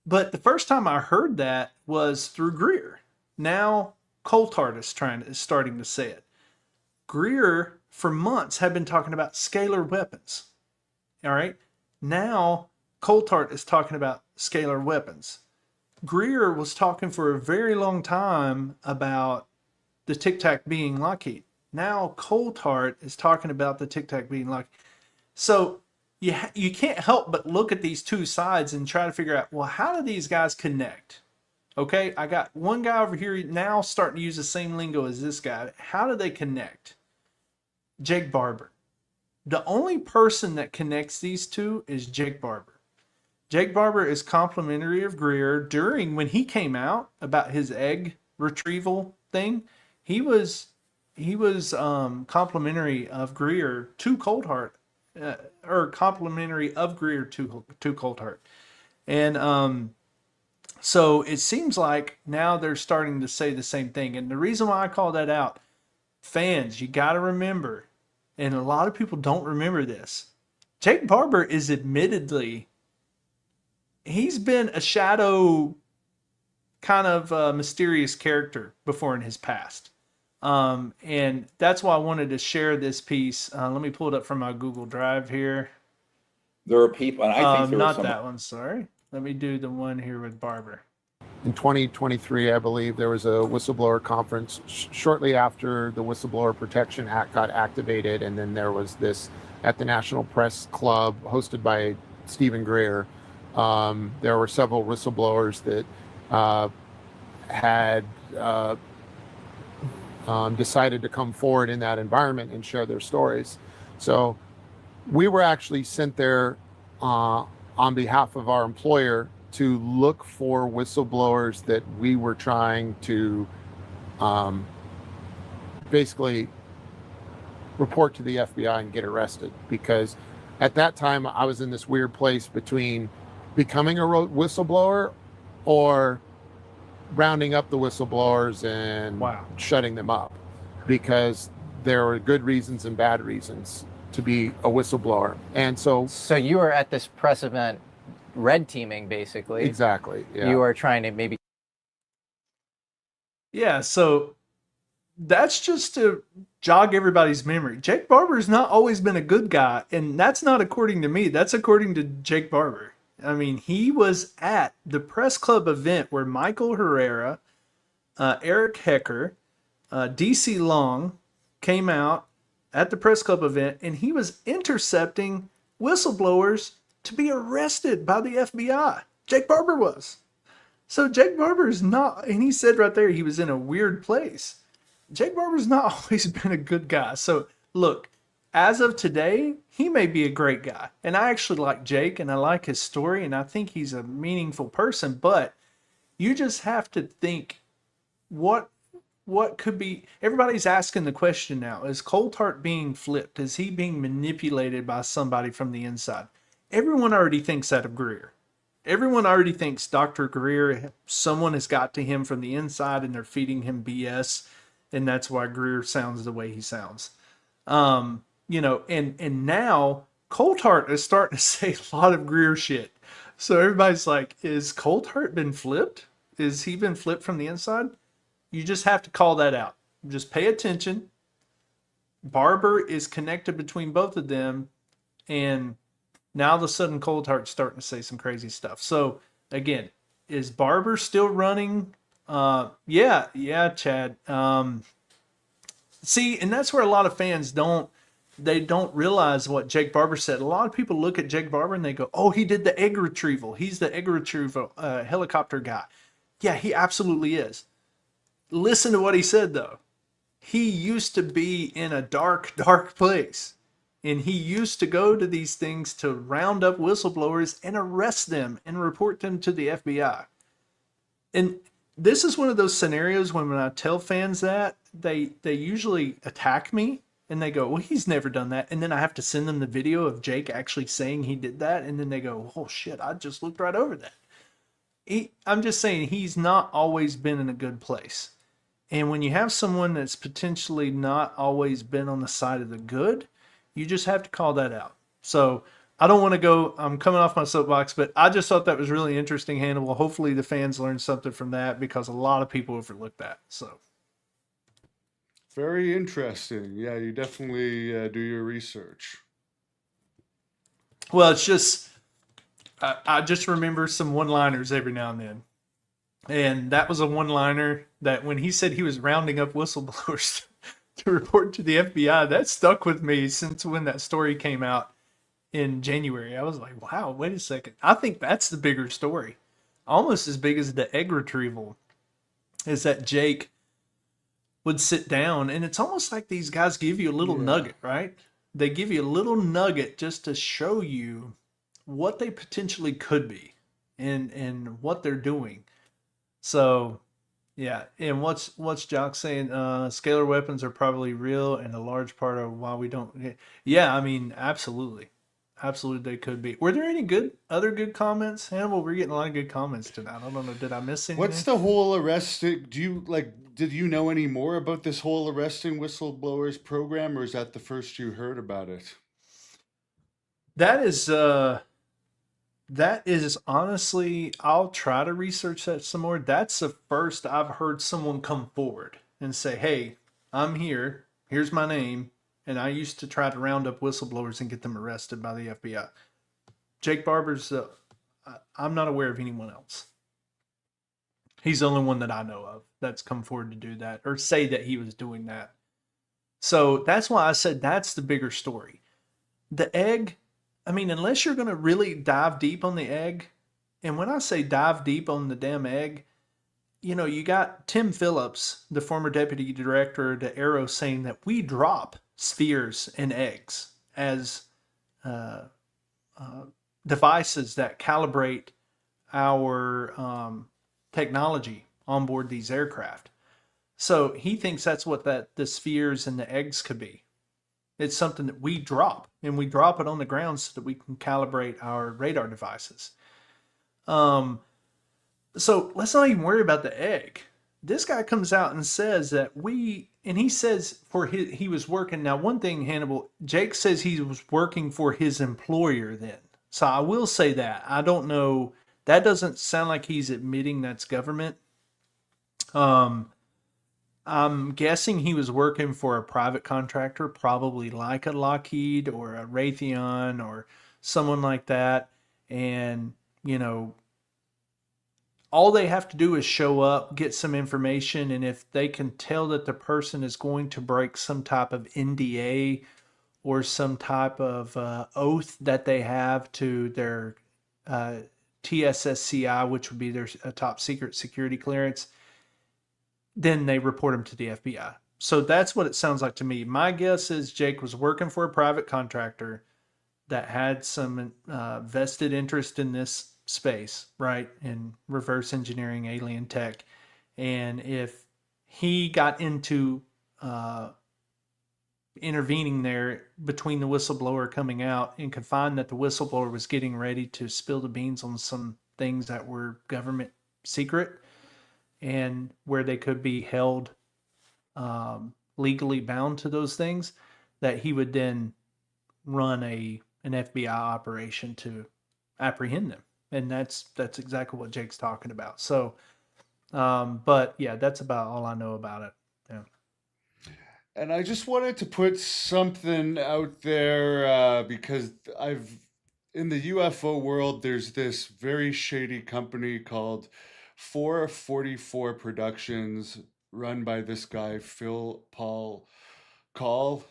[SPEAKER 2] But the first time I heard that was through Greer. Now Coulthard is starting to say it. Greer for months had been talking about scalar weapons. All right. Now Coulthard is talking about scalar weapons. Greer was talking for a very long time about the Tic Tac being Lockheed. Now Coulthard is talking about the Tic Tac being Lockheed. So you can't help but look at these two sides and try to figure out, well, how do these guys connect? Okay, I got one guy over here now starting to use the same lingo as this guy. How do they connect? Jake Barber. The only person that connects these two is Jake Barber. Jake Barber is complimentary of Greer. When he came out about his egg retrieval thing, he was complimentary of Greer to Coulthard, or complimentary of Greer to Coulthard. And so it seems like now they're starting to say the same thing. And the reason why I call that out, fans, you got to remember, and a lot of people don't remember this, Jake Barber is admittedly, he's been a shadow kind of mysterious character before in his past. And that's why I wanted to share this piece. Let me pull it up from my Google Drive here.
[SPEAKER 3] There are people, and I think there are
[SPEAKER 2] Not
[SPEAKER 3] some.
[SPEAKER 2] that one, sorry. Let me do the one here with Barber.
[SPEAKER 4] In 2023, I believe, there was a whistleblower conference shortly after the Whistleblower Protection Act got activated. And then there was this at the National Press Club hosted by Stephen Greer. There were several whistleblowers that had decided to come forward in that environment and share their stories. So we were actually sent there on behalf of our employer to look for whistleblowers that we were trying to basically report to the FBI and get arrested. Because at that time, I was in this weird place between becoming a whistleblower or rounding up the whistleblowers and shutting them up, because there were good reasons and bad reasons to be a whistleblower. And so
[SPEAKER 5] you were at this press event red teaming, basically.
[SPEAKER 4] Exactly. Yeah.
[SPEAKER 5] You were trying to maybe.
[SPEAKER 2] Yeah, so that's just to jog everybody's memory. Jake Barber's not always been a good guy, and that's not according to me. That's according to Jake Barber. I mean, he was at the press club event where Michael Herrera, Eric Hecker, DC Long came out at the press club event, and he was intercepting whistleblowers to be arrested by the FBI. Jake Barber was. So Jake Barber is not, and he said right there he was in a weird place. Jake Barber's not always been a good guy. So look, as of today, he may be a great guy. And I actually like Jake, and I like his story, and I think he's a meaningful person. But you just have to think, what could be... Everybody's asking the question now, is Coulthard being flipped? Is he being manipulated by somebody from the inside? Everyone already thinks that of Greer. Everyone already thinks Dr. Greer, someone has got to him from the inside and they're feeding him BS. And that's why Greer sounds the way he sounds. And now Coulthard is starting to say a lot of Greer shit. So everybody's like, is Coulthard been flipped? Is he been flipped from the inside? You just have to call that out. Just pay attention. Barber is connected between both of them. And now all of a sudden Coulthard's starting to say some crazy stuff. So again, is Barber still running? Yeah, Chad. See, and that's where a lot of fans don't they don't realize what Jake Barber said. A lot of people look at Jake Barber and they go, "Oh, he did the egg retrieval. He's the egg retrieval helicopter guy." Yeah, he absolutely is. Listen to what he said though. He used to be in a dark, dark place. And he used to go to these things to round up whistleblowers and arrest them and report them to the FBI. And this is one of those scenarios when I tell fans that, they usually attack me and they go, "Well, he's never done that." And then I have to send them the video of Jake actually saying he did that. And then they go, "Oh shit, I just looked right over that." I'm just saying he's not always been in a good place. And when you have someone that's potentially not always been on the side of the good, you just have to call that out. So I don't want to go, I'm coming off my soapbox, but I just thought that was really interesting, Hannibal. Hopefully the fans learned something from that because a lot of people overlook that. So
[SPEAKER 1] Very interesting. Yeah, you definitely do your research.
[SPEAKER 2] well, it's just, I just remember some one-liners every now and then. And that was a one-liner that when he said he was rounding up whistleblowers to report to the FBI, that stuck with me since when that story came out in January. I was like, wow, wait a second. I think that's the bigger story. Almost as big as the egg retrieval is that Jake would sit down, and it's almost like these guys give you a little nugget, right? They give you a little nugget just to show you what they potentially could be and what they're doing. So, yeah. And what's Jock saying? Scalar weapons are probably real, and a large part of why we don't. Yeah, I mean, absolutely, absolutely, they could be. Were there any other good comments, Hannibal? We're getting a lot of good comments tonight. I don't know. Did I miss anything?
[SPEAKER 1] What's the whole arresting? Did you know any more about this whole arresting whistleblowers program, or is that the first you heard about it?
[SPEAKER 2] That is honestly, I'll try to research that some more. That's the first I've heard someone come forward and say, "Hey, I'm here. Here's my name." And I used to try to round up whistleblowers and get them arrested by the FBI. Jake Barber's, I'm not aware of anyone else. He's the only one that I know of that's come forward to do that or say that he was doing that. So that's why I said that's the bigger story. The egg, I mean, unless you're going to really dive deep on the egg, and when I say dive deep on the damn egg, you know, you got Tim Phillips, the former deputy director at Arrow, saying that we drop spheres and eggs as devices that calibrate our technology on board these aircraft. So he thinks that's what the spheres and the eggs could be. It's something that we drop, and we drop it on the ground so that we can calibrate our radar devices. So let's not even worry about the egg. This guy comes out and says that he says he was working. Now, one thing, Hannibal, Jake says he was working for his employer then. So I will say that. I don't know. That doesn't sound like he's admitting that's government. I'm guessing he was working for a private contractor, probably like a Lockheed or a Raytheon or someone like that. And, you know, all they have to do is show up, get some information, and if they can tell that the person is going to break some type of NDA or some type of oath that they have to their TSSCI, which would be their top secret security clearance, then they report them to the FBI. So that's what it sounds like to me. My guess is Jake was working for a private contractor that had some vested interest in this space, right? In reverse engineering alien tech. And if he got into intervening there between the whistleblower coming out and could find that the whistleblower was getting ready to spill the beans on some things that were government secret, and where they could be held legally bound to those things, that he would then run an FBI operation to apprehend them. And that's exactly what Jake's talking about. So, but yeah, that's about all I know about it. Yeah.
[SPEAKER 1] And I just wanted to put something out there because in the UFO world, there's this very shady company called 444 Productions, run by this guy, Phil Paul Call.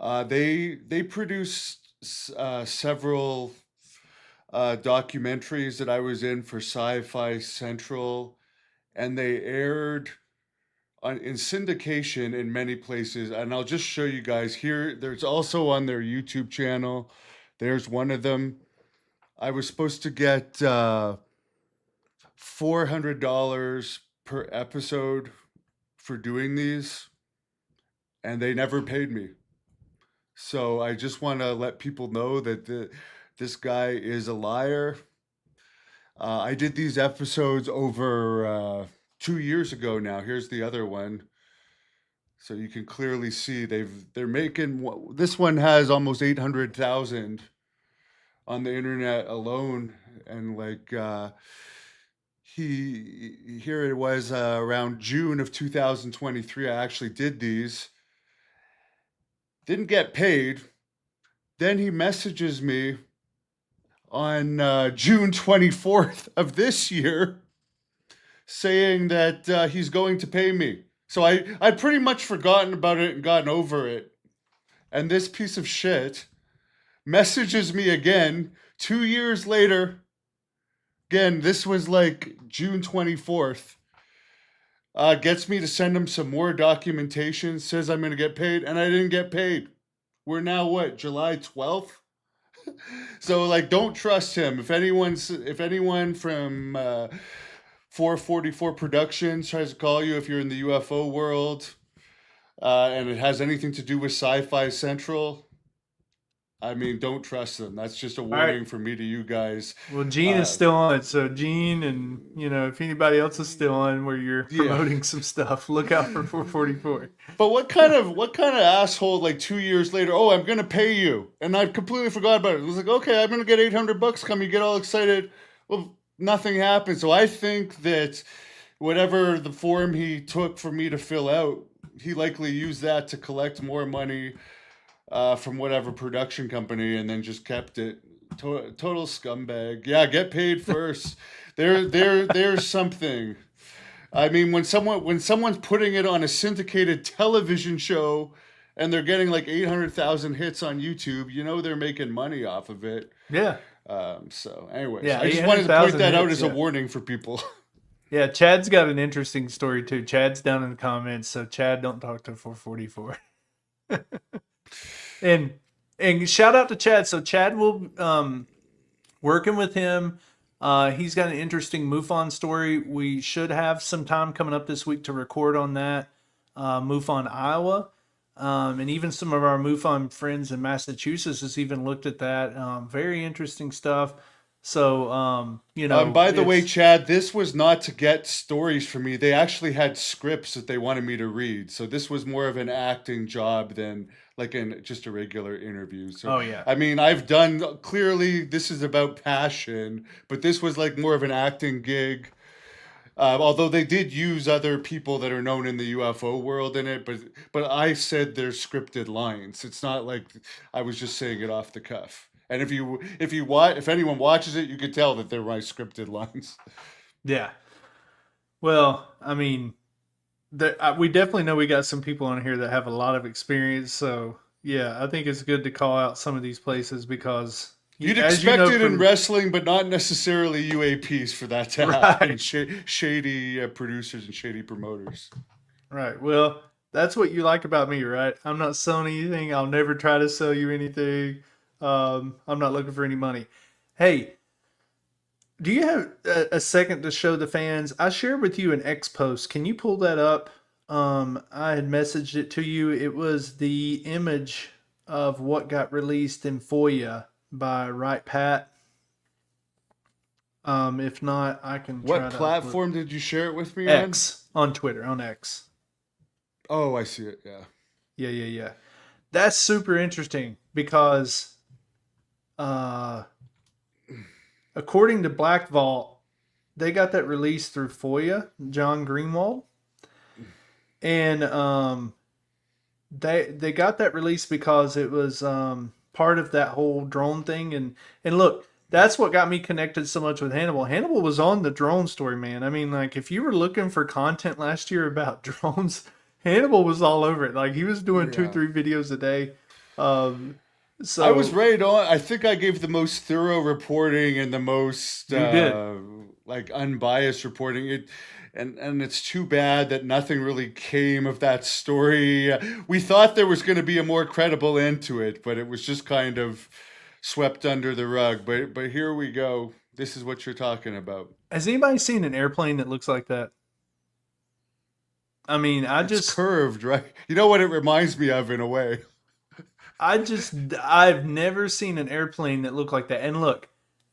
[SPEAKER 1] They produced several documentaries that I was in for Sci-Fi Central, and they aired in syndication in many places. And I'll just show you guys here. There's also on their YouTube channel. There's one of them. I was supposed to get $400 per episode for doing these, and they never paid me. So I just want to let people know that this guy is a liar. I did these episodes over 2 years ago now. Here's the other one. So you can clearly see they're making, this one has almost 800,000 on the internet alone. And like here it was around June of 2023. I actually did these. Didn't get paid. Then he messages me on June 24th of this year saying that he's going to pay me. So I'd pretty much forgotten about it and gotten over it. And this piece of shit messages me again 2 years later. Again, this was like June 24th. Gets me to send him some more documentation, says I'm going to get paid, and I didn't get paid. We're now what, July 12th? So like, don't trust him. If anyone from 444 Productions tries to call you, if you're in the UFO world, and it has anything to do with Sci-Fi Central, I mean, don't trust them. That's just a warning from me to you guys.
[SPEAKER 2] Well, Gene is still on. So Gene, and if anybody else is still on where you're promoting some stuff, look out for 444.
[SPEAKER 1] But what kind of asshole, like 2 years later, oh, I'm gonna pay you, and I completely forgot about it. It was like, okay, I'm gonna get $800. Come, you get all excited. Well, nothing happened. So I think that whatever the form he took for me to fill out, he likely used that to collect more money from whatever production company, and then just kept it. Total scumbag. Yeah, get paid first. There's something. I mean, when someone's putting it on a syndicated television show and they're getting like 800,000 hits on YouTube, they're making money off of it.
[SPEAKER 2] Yeah.
[SPEAKER 1] So anyways,
[SPEAKER 2] yeah,
[SPEAKER 1] I just wanted to point that out as a warning for people.
[SPEAKER 2] Yeah, Chad's got an interesting story too. Chad's down in the comments, so Chad, don't talk to 444. And shout out to Chad. So Chad will working with him. He's got an interesting MUFON story. We should have some time coming up this week to record on that. MUFON Iowa. And even some of our MUFON friends in Massachusetts has even looked at that. Very interesting stuff. So,
[SPEAKER 1] by the way, Chad, this was not to get stories from me. They actually had scripts that they wanted me to read. So this was more of an acting job than like just a regular interview. So, I mean, clearly this is about passion, but this was like more of an acting gig. Although they did use other people that are known in the UFO world in it, but I said they're scripted lines. It's not like I was just saying it off the cuff. And if anyone watches it, you can tell that they're my scripted lines.
[SPEAKER 2] Yeah. Well, I mean, we definitely know we got some people on here that have a lot of experience. So yeah, I think it's good to call out some of these places because
[SPEAKER 1] you'd expect it in wrestling, but not necessarily UAPs for that to happen. Shady producers and shady promoters.
[SPEAKER 2] Right. Well, that's what you like about me, right? I'm not selling anything. I'll never try to sell you anything. I'm not looking for any money. Hey, do you have a second to show the fans? I shared with you an X post. Can you pull that up? I had messaged it to you. It was the image of what got released in FOIA by Right Pat. If not, I can try.
[SPEAKER 1] What platform did you share it with me
[SPEAKER 2] X, on Twitter, on X.
[SPEAKER 1] Oh, I see it. Yeah.
[SPEAKER 2] Yeah. That's super interesting because according to Black Vault, they got that released through FOIA, John Greenwald. And they got that released because it was part of that whole drone thing. And look, that's what got me connected so much with Hannibal. Hannibal was on the drone story, man. I mean, like, if you were looking for content last year about drones, Hannibal was all over it. Like, he was doing 2-3 videos a day. Um,
[SPEAKER 1] I was
[SPEAKER 2] so
[SPEAKER 1] right on. I think I gave the most thorough reporting and the most
[SPEAKER 2] you did.
[SPEAKER 1] like unbiased reporting. And it's too bad that nothing really came of that story. We thought there was going to be a more credible end to it, but it was just kind of swept under the rug. But here we go. This is what you're talking about.
[SPEAKER 2] Has anybody seen an airplane that looks like that? I mean,
[SPEAKER 1] It's curved, right? You know what it reminds me of in a way.
[SPEAKER 2] I've never seen an airplane that looked like that. And look,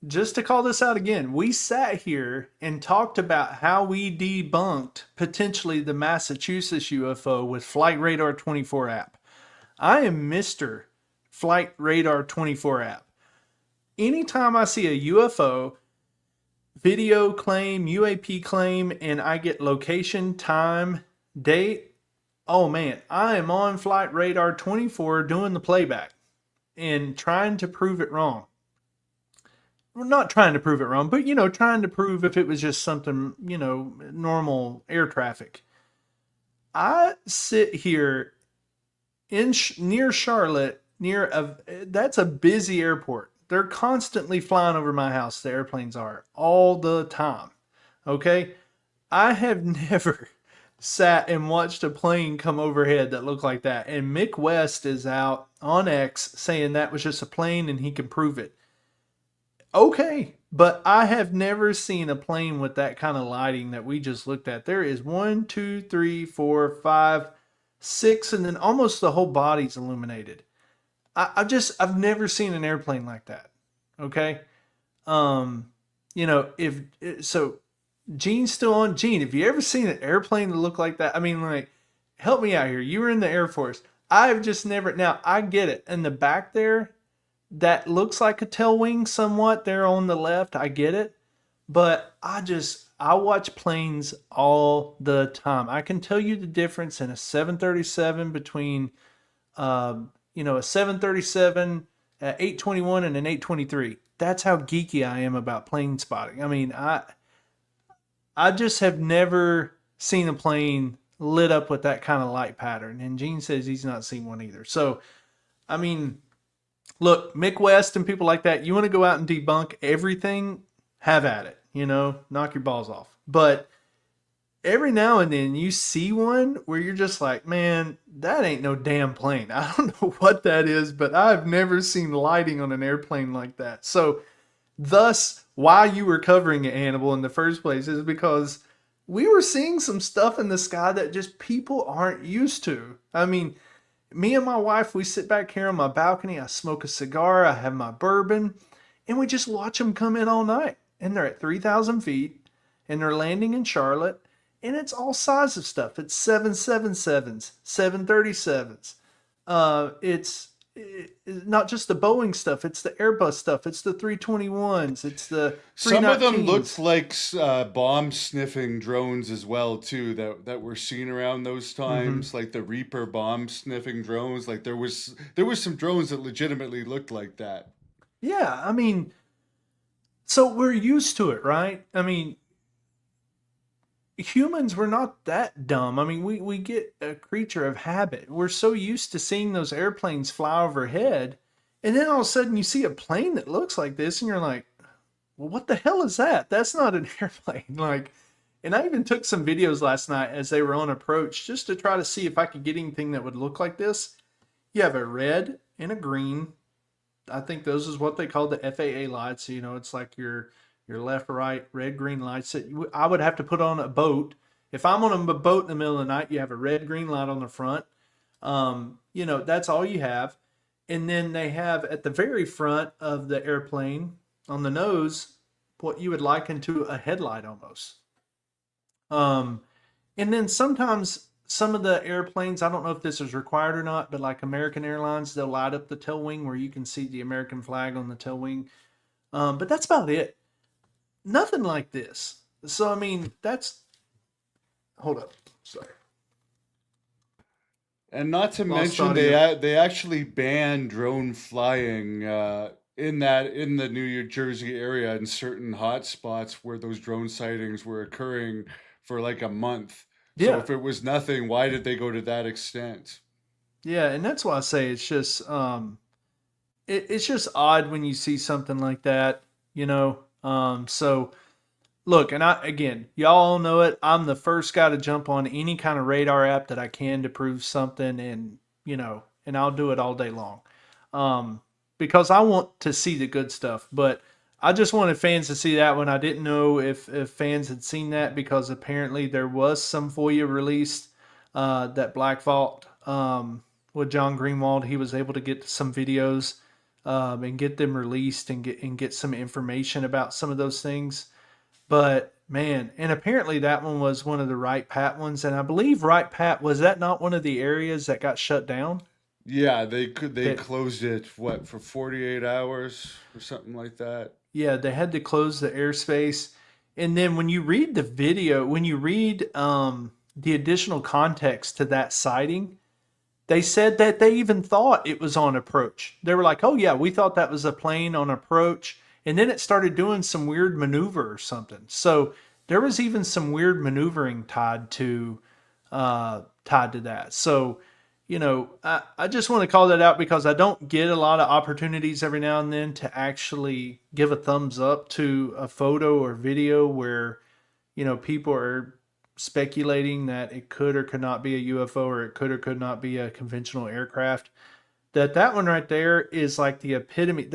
[SPEAKER 2] just to call this out again, we sat here and talked about how we debunked potentially the Massachusetts UFO with Flight Radar 24 app. I am Mr. Flight Radar 24 app. Anytime I see a UFO video claim, UAP claim, and I get location, time, date, oh man, I am on Flight Radar 24 doing the playback and trying to prove it wrong. Well, not trying to prove it wrong, but trying to prove if it was just something, normal air traffic. I sit here in near Charlotte, that's a busy airport. They're constantly flying over my house. The airplanes are all the time. Okay. I have never sat and watched a plane come overhead that looked like that. And Mick West is out on X saying that was just a plane and he can prove it. Okay. But I have never seen a plane with that kind of lighting that we just looked at. There is 1, 2, 3, 4, 5, 6, and then almost the whole body's illuminated. I've never seen an airplane like that. Okay. If so, Gene's still on. Gene, have you ever seen an airplane that looked like that? I mean, like, help me out here. You were in the Air Force. I've just never. Now, I get it. In the back there, that looks like a tail wing somewhat there on the left. I get it. But I watch planes all the time. I can tell you the difference in a 737 between, a 737, 821, and an 823. That's how geeky I am about plane spotting. I mean, I just have never seen a plane lit up with that kind of light pattern. And Gene says he's not seen one either. So, I mean, look, Mick West and people like that, you want to go out and debunk everything, have at it. Knock your balls off. But every now and then you see one where you're just like, man, that ain't no damn plane. I don't know what that is, but I've never seen lighting on an airplane like that. So, thus, why you were covering it, Hannibal, in the first place is because we were seeing some stuff in the sky that just people aren't used to. I mean, me and my wife, we sit back here on my balcony. I smoke a cigar. I have my bourbon. And we just watch them come in all night. And they're at 3,000 feet. And they're landing in Charlotte. And it's all size of stuff. It's 777s, 737s. It's not just the Boeing stuff. It's the Airbus stuff. It's the 321s. It's the 319s.
[SPEAKER 1] Some of them looked like bomb sniffing drones as well too. That were seen around those times, like the Reaper bomb sniffing drones. Like there was some drones that legitimately looked like that.
[SPEAKER 2] Yeah, I mean, so we're used to it, right? I mean, humans were not that dumb. I mean, we get a creature of habit. We're so used to seeing those airplanes fly overhead, and then all of a sudden you see a plane that looks like this, and you're like, well, what the hell is that? That's not an airplane. Like, and I even took some videos last night as they were on approach just to try to see if I could get anything that would look like this. You have a red and a green. I think those is what they call the FAA lights. It's like your left, right, red, green lights that I would have to put on a boat. If I'm on a boat in the middle of the night, you have a red, green light on the front. That's all you have. And then they have at the very front of the airplane on the nose, what you would liken to a headlight almost. And then sometimes some of the airplanes, I don't know if this is required or not, but like American Airlines, they'll light up the tail wing where you can see the American flag on the tail wing. But that's about it. Nothing like this. So, I mean, hold up. Sorry.
[SPEAKER 1] And not to
[SPEAKER 2] Lost
[SPEAKER 1] mention
[SPEAKER 2] audio.
[SPEAKER 1] they actually banned drone flying in the New Jersey area in certain hot spots where those drone sightings were occurring for like a month. So
[SPEAKER 2] Yeah.
[SPEAKER 1] if it was nothing, why did they go to that extent?
[SPEAKER 2] Yeah, and that's why I say it's just it's just odd when you see something like that, you know. So look, and I again, y'all all know it. I'm the first guy to jump on any kind of radar app that I can to prove something, and and I'll do it all day long, um, because I want to see the good stuff. But I just wanted fans to see that one. I didn't know if fans had seen that because apparently there was some FOIA released that Black Vault with John Greenwald. He was able to get some videos and get them released and get some information about some of those things. But man, and apparently that one was one of the Right Pat ones, and I believe Right Pat was that not one of the areas that got shut down?
[SPEAKER 1] Yeah, they
[SPEAKER 2] That
[SPEAKER 1] closed it what for 48 hours or something like that.
[SPEAKER 2] Yeah, they had to close the airspace, and then when you read the video, when you read the additional context to that sighting, they said that they even thought it was on approach. They were like, "Oh yeah, we thought that was a plane on approach," and then it started doing some weird maneuver or something. So there was even some weird maneuvering tied to that. So I just want to call that out because I don't get a lot of opportunities every now and then to actually give a thumbs up to a photo or video where people are speculating that it could or could not be a UFO or it could or could not be a conventional aircraft. That one right there is like the epitome.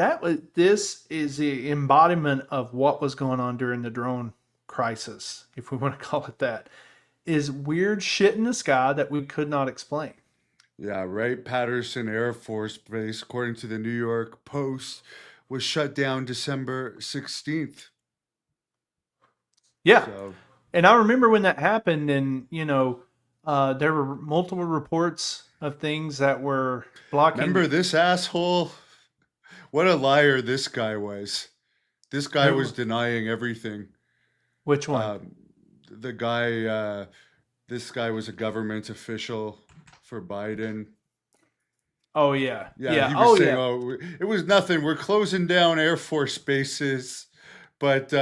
[SPEAKER 2] This is the embodiment of what was going on during the drone crisis, if we want to call it that. Is weird shit in the sky that we could not explain.
[SPEAKER 1] Yeah, Wright-Patterson Air Force Base, according to the New York Post, was shut down December 16th.
[SPEAKER 2] Yeah.
[SPEAKER 1] So,
[SPEAKER 2] And I remember when that happened, and there were multiple reports of things that were blocking.
[SPEAKER 1] remember this asshole? What a liar this guy was. This guy was denying everything.
[SPEAKER 2] Which one?
[SPEAKER 1] The guy, this guy was a government official for Biden.
[SPEAKER 2] Oh yeah,
[SPEAKER 1] Yeah, he was saying, "Oh, it was nothing. We're closing down Air Force bases, but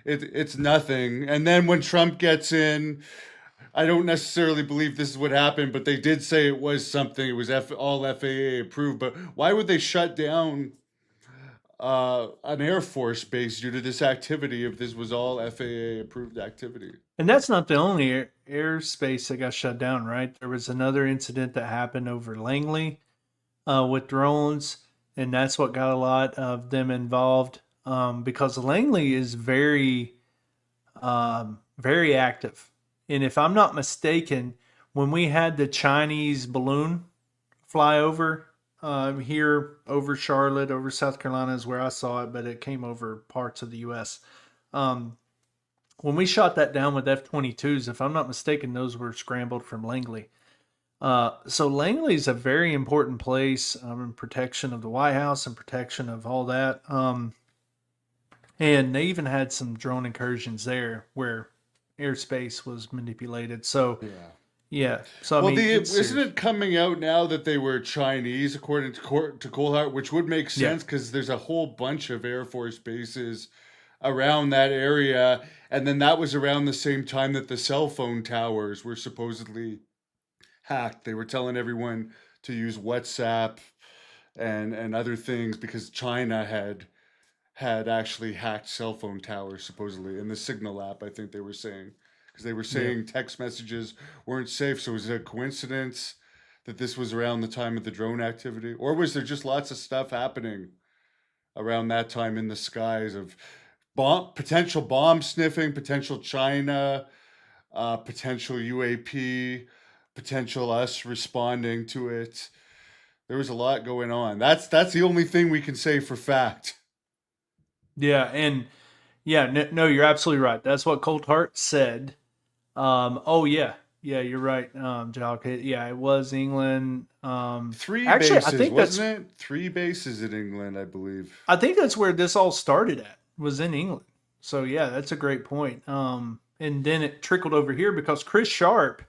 [SPEAKER 1] it's nothing." And then when Trump gets in, I don't necessarily believe this is what happened, but they did say it was something. It was all FAA approved. But why would they shut down an Air Force base due to this activity if this was all FAA approved activity?
[SPEAKER 2] And that's not the only airspace that got shut down, right? There was another incident that happened over Langley with drones, and that's what got a lot of them involved because Langley is very active. And if I'm not mistaken, when we had the Chinese balloon fly over here over Charlotte, over South Carolina is where I saw it, but it came over parts of the U.S. When we shot that down with F-22s, if I'm not mistaken, those were scrambled from Langley. So Langley is a very important place in protection of the White House and protection of all that. And they even had some drone incursions there where airspace was manipulated. So yeah. So
[SPEAKER 1] Well,
[SPEAKER 2] I mean,
[SPEAKER 1] isn't it coming out now that they were Chinese, according to Coulthard, which would make sense because there's a whole bunch of Air Force bases around that area, and then that was around the same time that the cell phone towers were supposedly hacked. They were telling everyone to use WhatsApp and other things because China had actually hacked cell phone towers supposedly in the Signal app. I think they were saying because they were saying text messages weren't safe. So was it a coincidence that this was around the time of the drone activity, or was there just lots of stuff happening around that time in the skies of potential bomb sniffing, potential China, potential UAP, potential us responding to it? There was a lot going on. That's the only thing we can say for fact.
[SPEAKER 2] yeah. And yeah, no, you're absolutely right. That's what Coulthard said. Oh yeah. Yeah, you're right, Jock. Yeah, it was England.
[SPEAKER 1] Three
[SPEAKER 2] Actually,
[SPEAKER 1] bases,
[SPEAKER 2] I think
[SPEAKER 1] wasn't it? 3 bases in England, I believe.
[SPEAKER 2] I think that's where this all started at, was in England. So yeah, that's a great point. And then it trickled over here because Chris Sharp,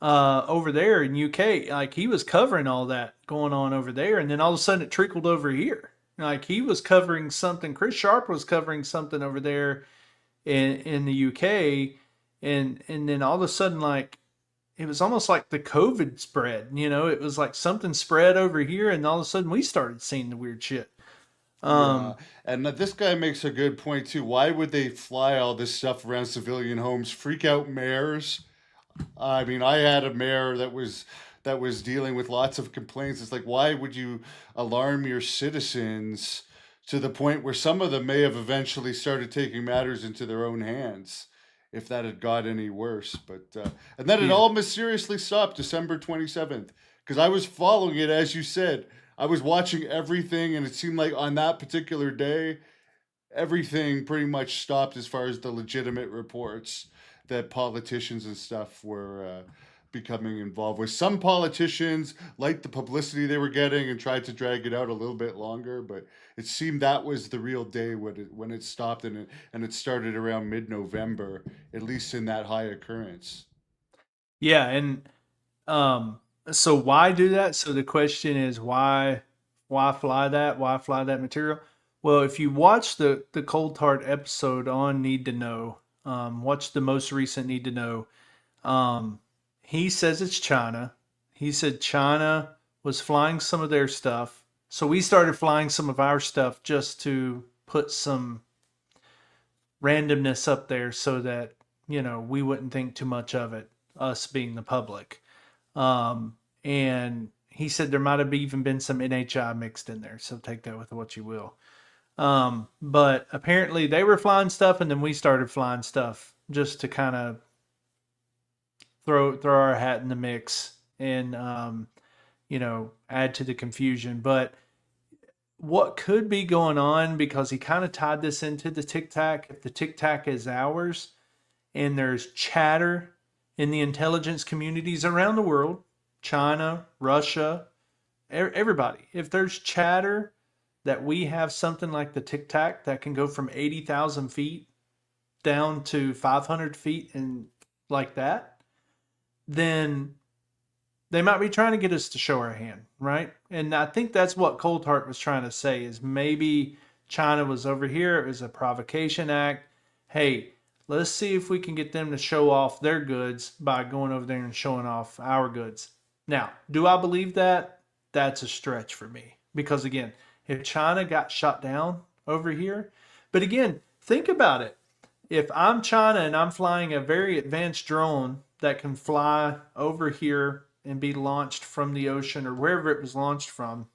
[SPEAKER 2] over there in UK, like he was covering all that going on over there, and then all of a sudden it trickled over here. Like he was covering something. Chris Sharp was covering something over there in the UK, and then all of a sudden, like it was almost like the COVID spread. It was like something spread over here, and all of a sudden we started seeing the weird shit.
[SPEAKER 1] Yeah, and this guy makes a good point too. Why would they fly all this stuff around civilian homes, freak out mayors? I mean, I had a mayor that was dealing with lots of complaints. It's like, why would you alarm your citizens to the point where some of them may have eventually started taking matters into their own hands if that had got any worse? But and then it
[SPEAKER 2] Yeah.
[SPEAKER 1] all mysteriously stopped December 27th because I was following it as you said. I was watching everything, and it seemed like on that particular day, everything pretty much stopped as far as the legitimate reports that politicians and stuff were becoming involved with. Some politicians liked the publicity they were getting and tried to drag it out a little bit longer, but it seemed that was the real day when it stopped, and it started around mid-November, at least in that high occurrence.
[SPEAKER 2] Yeah, and so why do that? So the question is why fly that? Why fly that material? Well, if you watch the Cold Heart episode on Need to Know, watch the most recent Need to Know. He says it's China. He said China was flying some of their stuff, so we started flying some of our stuff just to put some randomness up there so that we wouldn't think too much of it, us being the public. And he said there might have even been some NHI mixed in there, so take that with what you will. But apparently they were flying stuff, and then we started flying stuff just to kind of throw our hat in the mix and add to the confusion. But what could be going on, because he kind of tied this into the Tic Tac, if the Tic Tac is ours and there's chatter in the intelligence communities around the world, China, Russia, everybody, if there's chatter that we have something like the Tic Tac that can go from 80,000 feet down to 500 feet and like that, then they might be trying to get us to show our hand, right? And I think that's what Cold Heart was trying to say, is maybe China was over here. It was a provocation act. Hey, let's see if we can get them to show off their goods by going over there and showing off our goods. Now, do I believe that? That's a stretch for me. Because again, if China got shot down over here, but again, think about it. If I'm China and I'm flying a very advanced drone that can fly over here and be launched from the ocean or wherever it was launched from,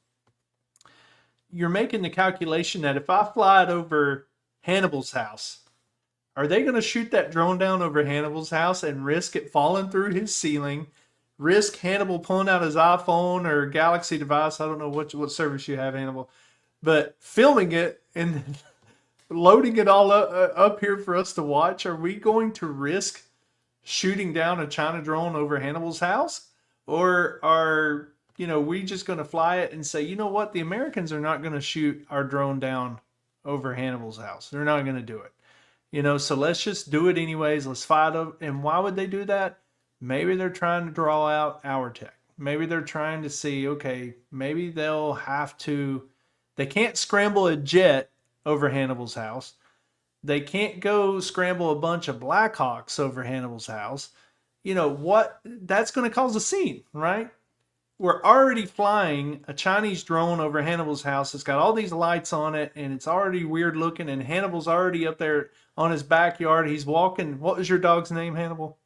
[SPEAKER 2] you're making the calculation that if I fly it over Hannibal's house, are they going to shoot that drone down over Hannibal's house and risk it falling through his ceiling, risk Hannibal pulling out his iPhone or Galaxy device? I don't know what service you have, Hannibal, but filming it and loading it all up here for us to watch? Are we going to risk shooting down a China drone over Hannibal's house? Or are we just going to fly it and say, you know what, the Americans are not going to shoot our drone down over Hannibal's house. They're not going to do it. So let's just do it anyways. Let's fight them. And why would they do that? Maybe they're trying to draw out our tech. Maybe they're trying to see, okay, maybe they'll have to, they can't scramble a jet over Hannibal's house. They can't go scramble a bunch of Blackhawks over Hannibal's house. What? That's going to cause a scene, right? We're already flying a Chinese drone over Hannibal's house. It's got all these lights on it, and it's already weird looking, and Hannibal's already up there on his backyard. He's walking. What was your dog's name, Hannibal?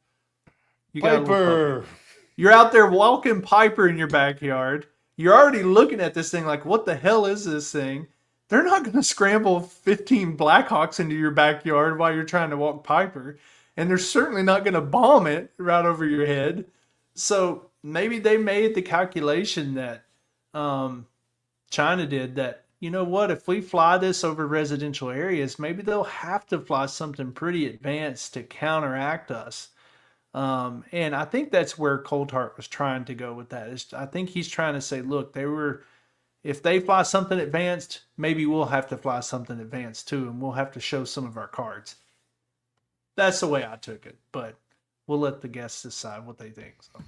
[SPEAKER 2] You got a little
[SPEAKER 1] Piper.
[SPEAKER 2] puppy. You're out there walking Piper in your backyard. You're already looking at this thing like, what the hell is this thing? They're not going to scramble 15 Blackhawks into your backyard while you're trying to walk Piper. And they're certainly not going to bomb it right over your head. So maybe they made the calculation that China did, that, you know what, if we fly this over residential areas, maybe they'll have to fly something pretty advanced to counteract us. And I think that's where Cold Heart was trying to go with that. I think he's trying to say, look, if they fly something advanced, maybe we'll have to fly something advanced too, and we'll have to show some of our cards. That's the way I took it, but we'll let the guests decide what they think. So.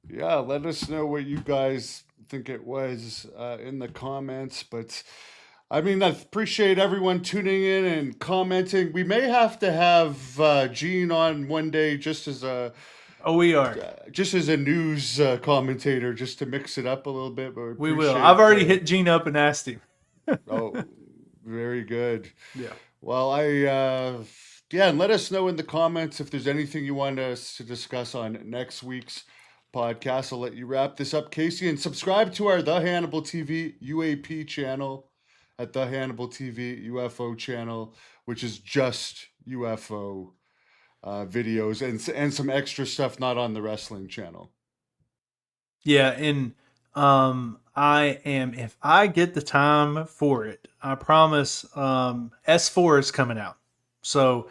[SPEAKER 1] Yeah, let us know what you guys think it was in the comments. But I mean, I appreciate everyone tuning in and commenting. We may have to have Gene on one day just as a
[SPEAKER 2] Oh, we are.
[SPEAKER 1] just as a news commentator, just to mix it up a little bit. But
[SPEAKER 2] We will.
[SPEAKER 1] appreciate,
[SPEAKER 2] I've already hit Gene up and asked him.
[SPEAKER 1] Oh, very good.
[SPEAKER 2] Yeah.
[SPEAKER 1] Well, yeah, and let us know in the comments if there's anything you want us to discuss on next week's podcast. I'll let you wrap this up, Casey, and subscribe to our The Hannibal TV UAP channel at The Hannibal TV UFO channel, which is just UFO videos and some extra stuff not on the wrestling channel.
[SPEAKER 2] Yeah, and I am, if I get the time for it, I promise. S4 is coming out, so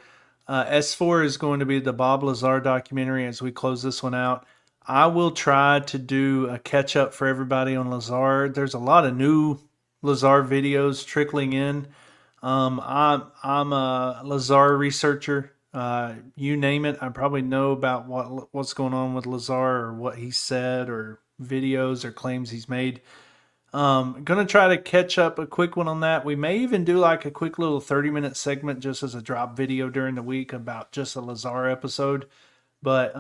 [SPEAKER 2] S4 is going to be the Bob Lazar documentary. As we close this one out, I will try to do a catch up for everybody on Lazar. There's a lot of new Lazar videos trickling in. I'm a Lazar researcher. You name it, I probably know about what's going on with Lazar or what he said or videos or claims he's made. Gonna try to catch up a quick one on that. We may even do like a quick little 30-minute segment just as a drop video during the week about just a Lazar episode. But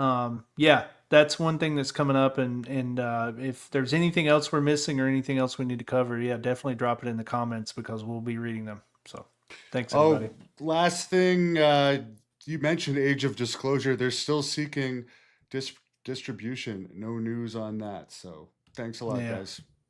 [SPEAKER 2] yeah, that's one thing that's coming up. And if there's anything else we're missing or anything else we need to cover, yeah, definitely drop it in the comments because we'll be reading them. So thanks, everybody.
[SPEAKER 1] Last thing, you mentioned Age of Disclosure. They're still seeking distribution. No news on that. So thanks a lot, guys.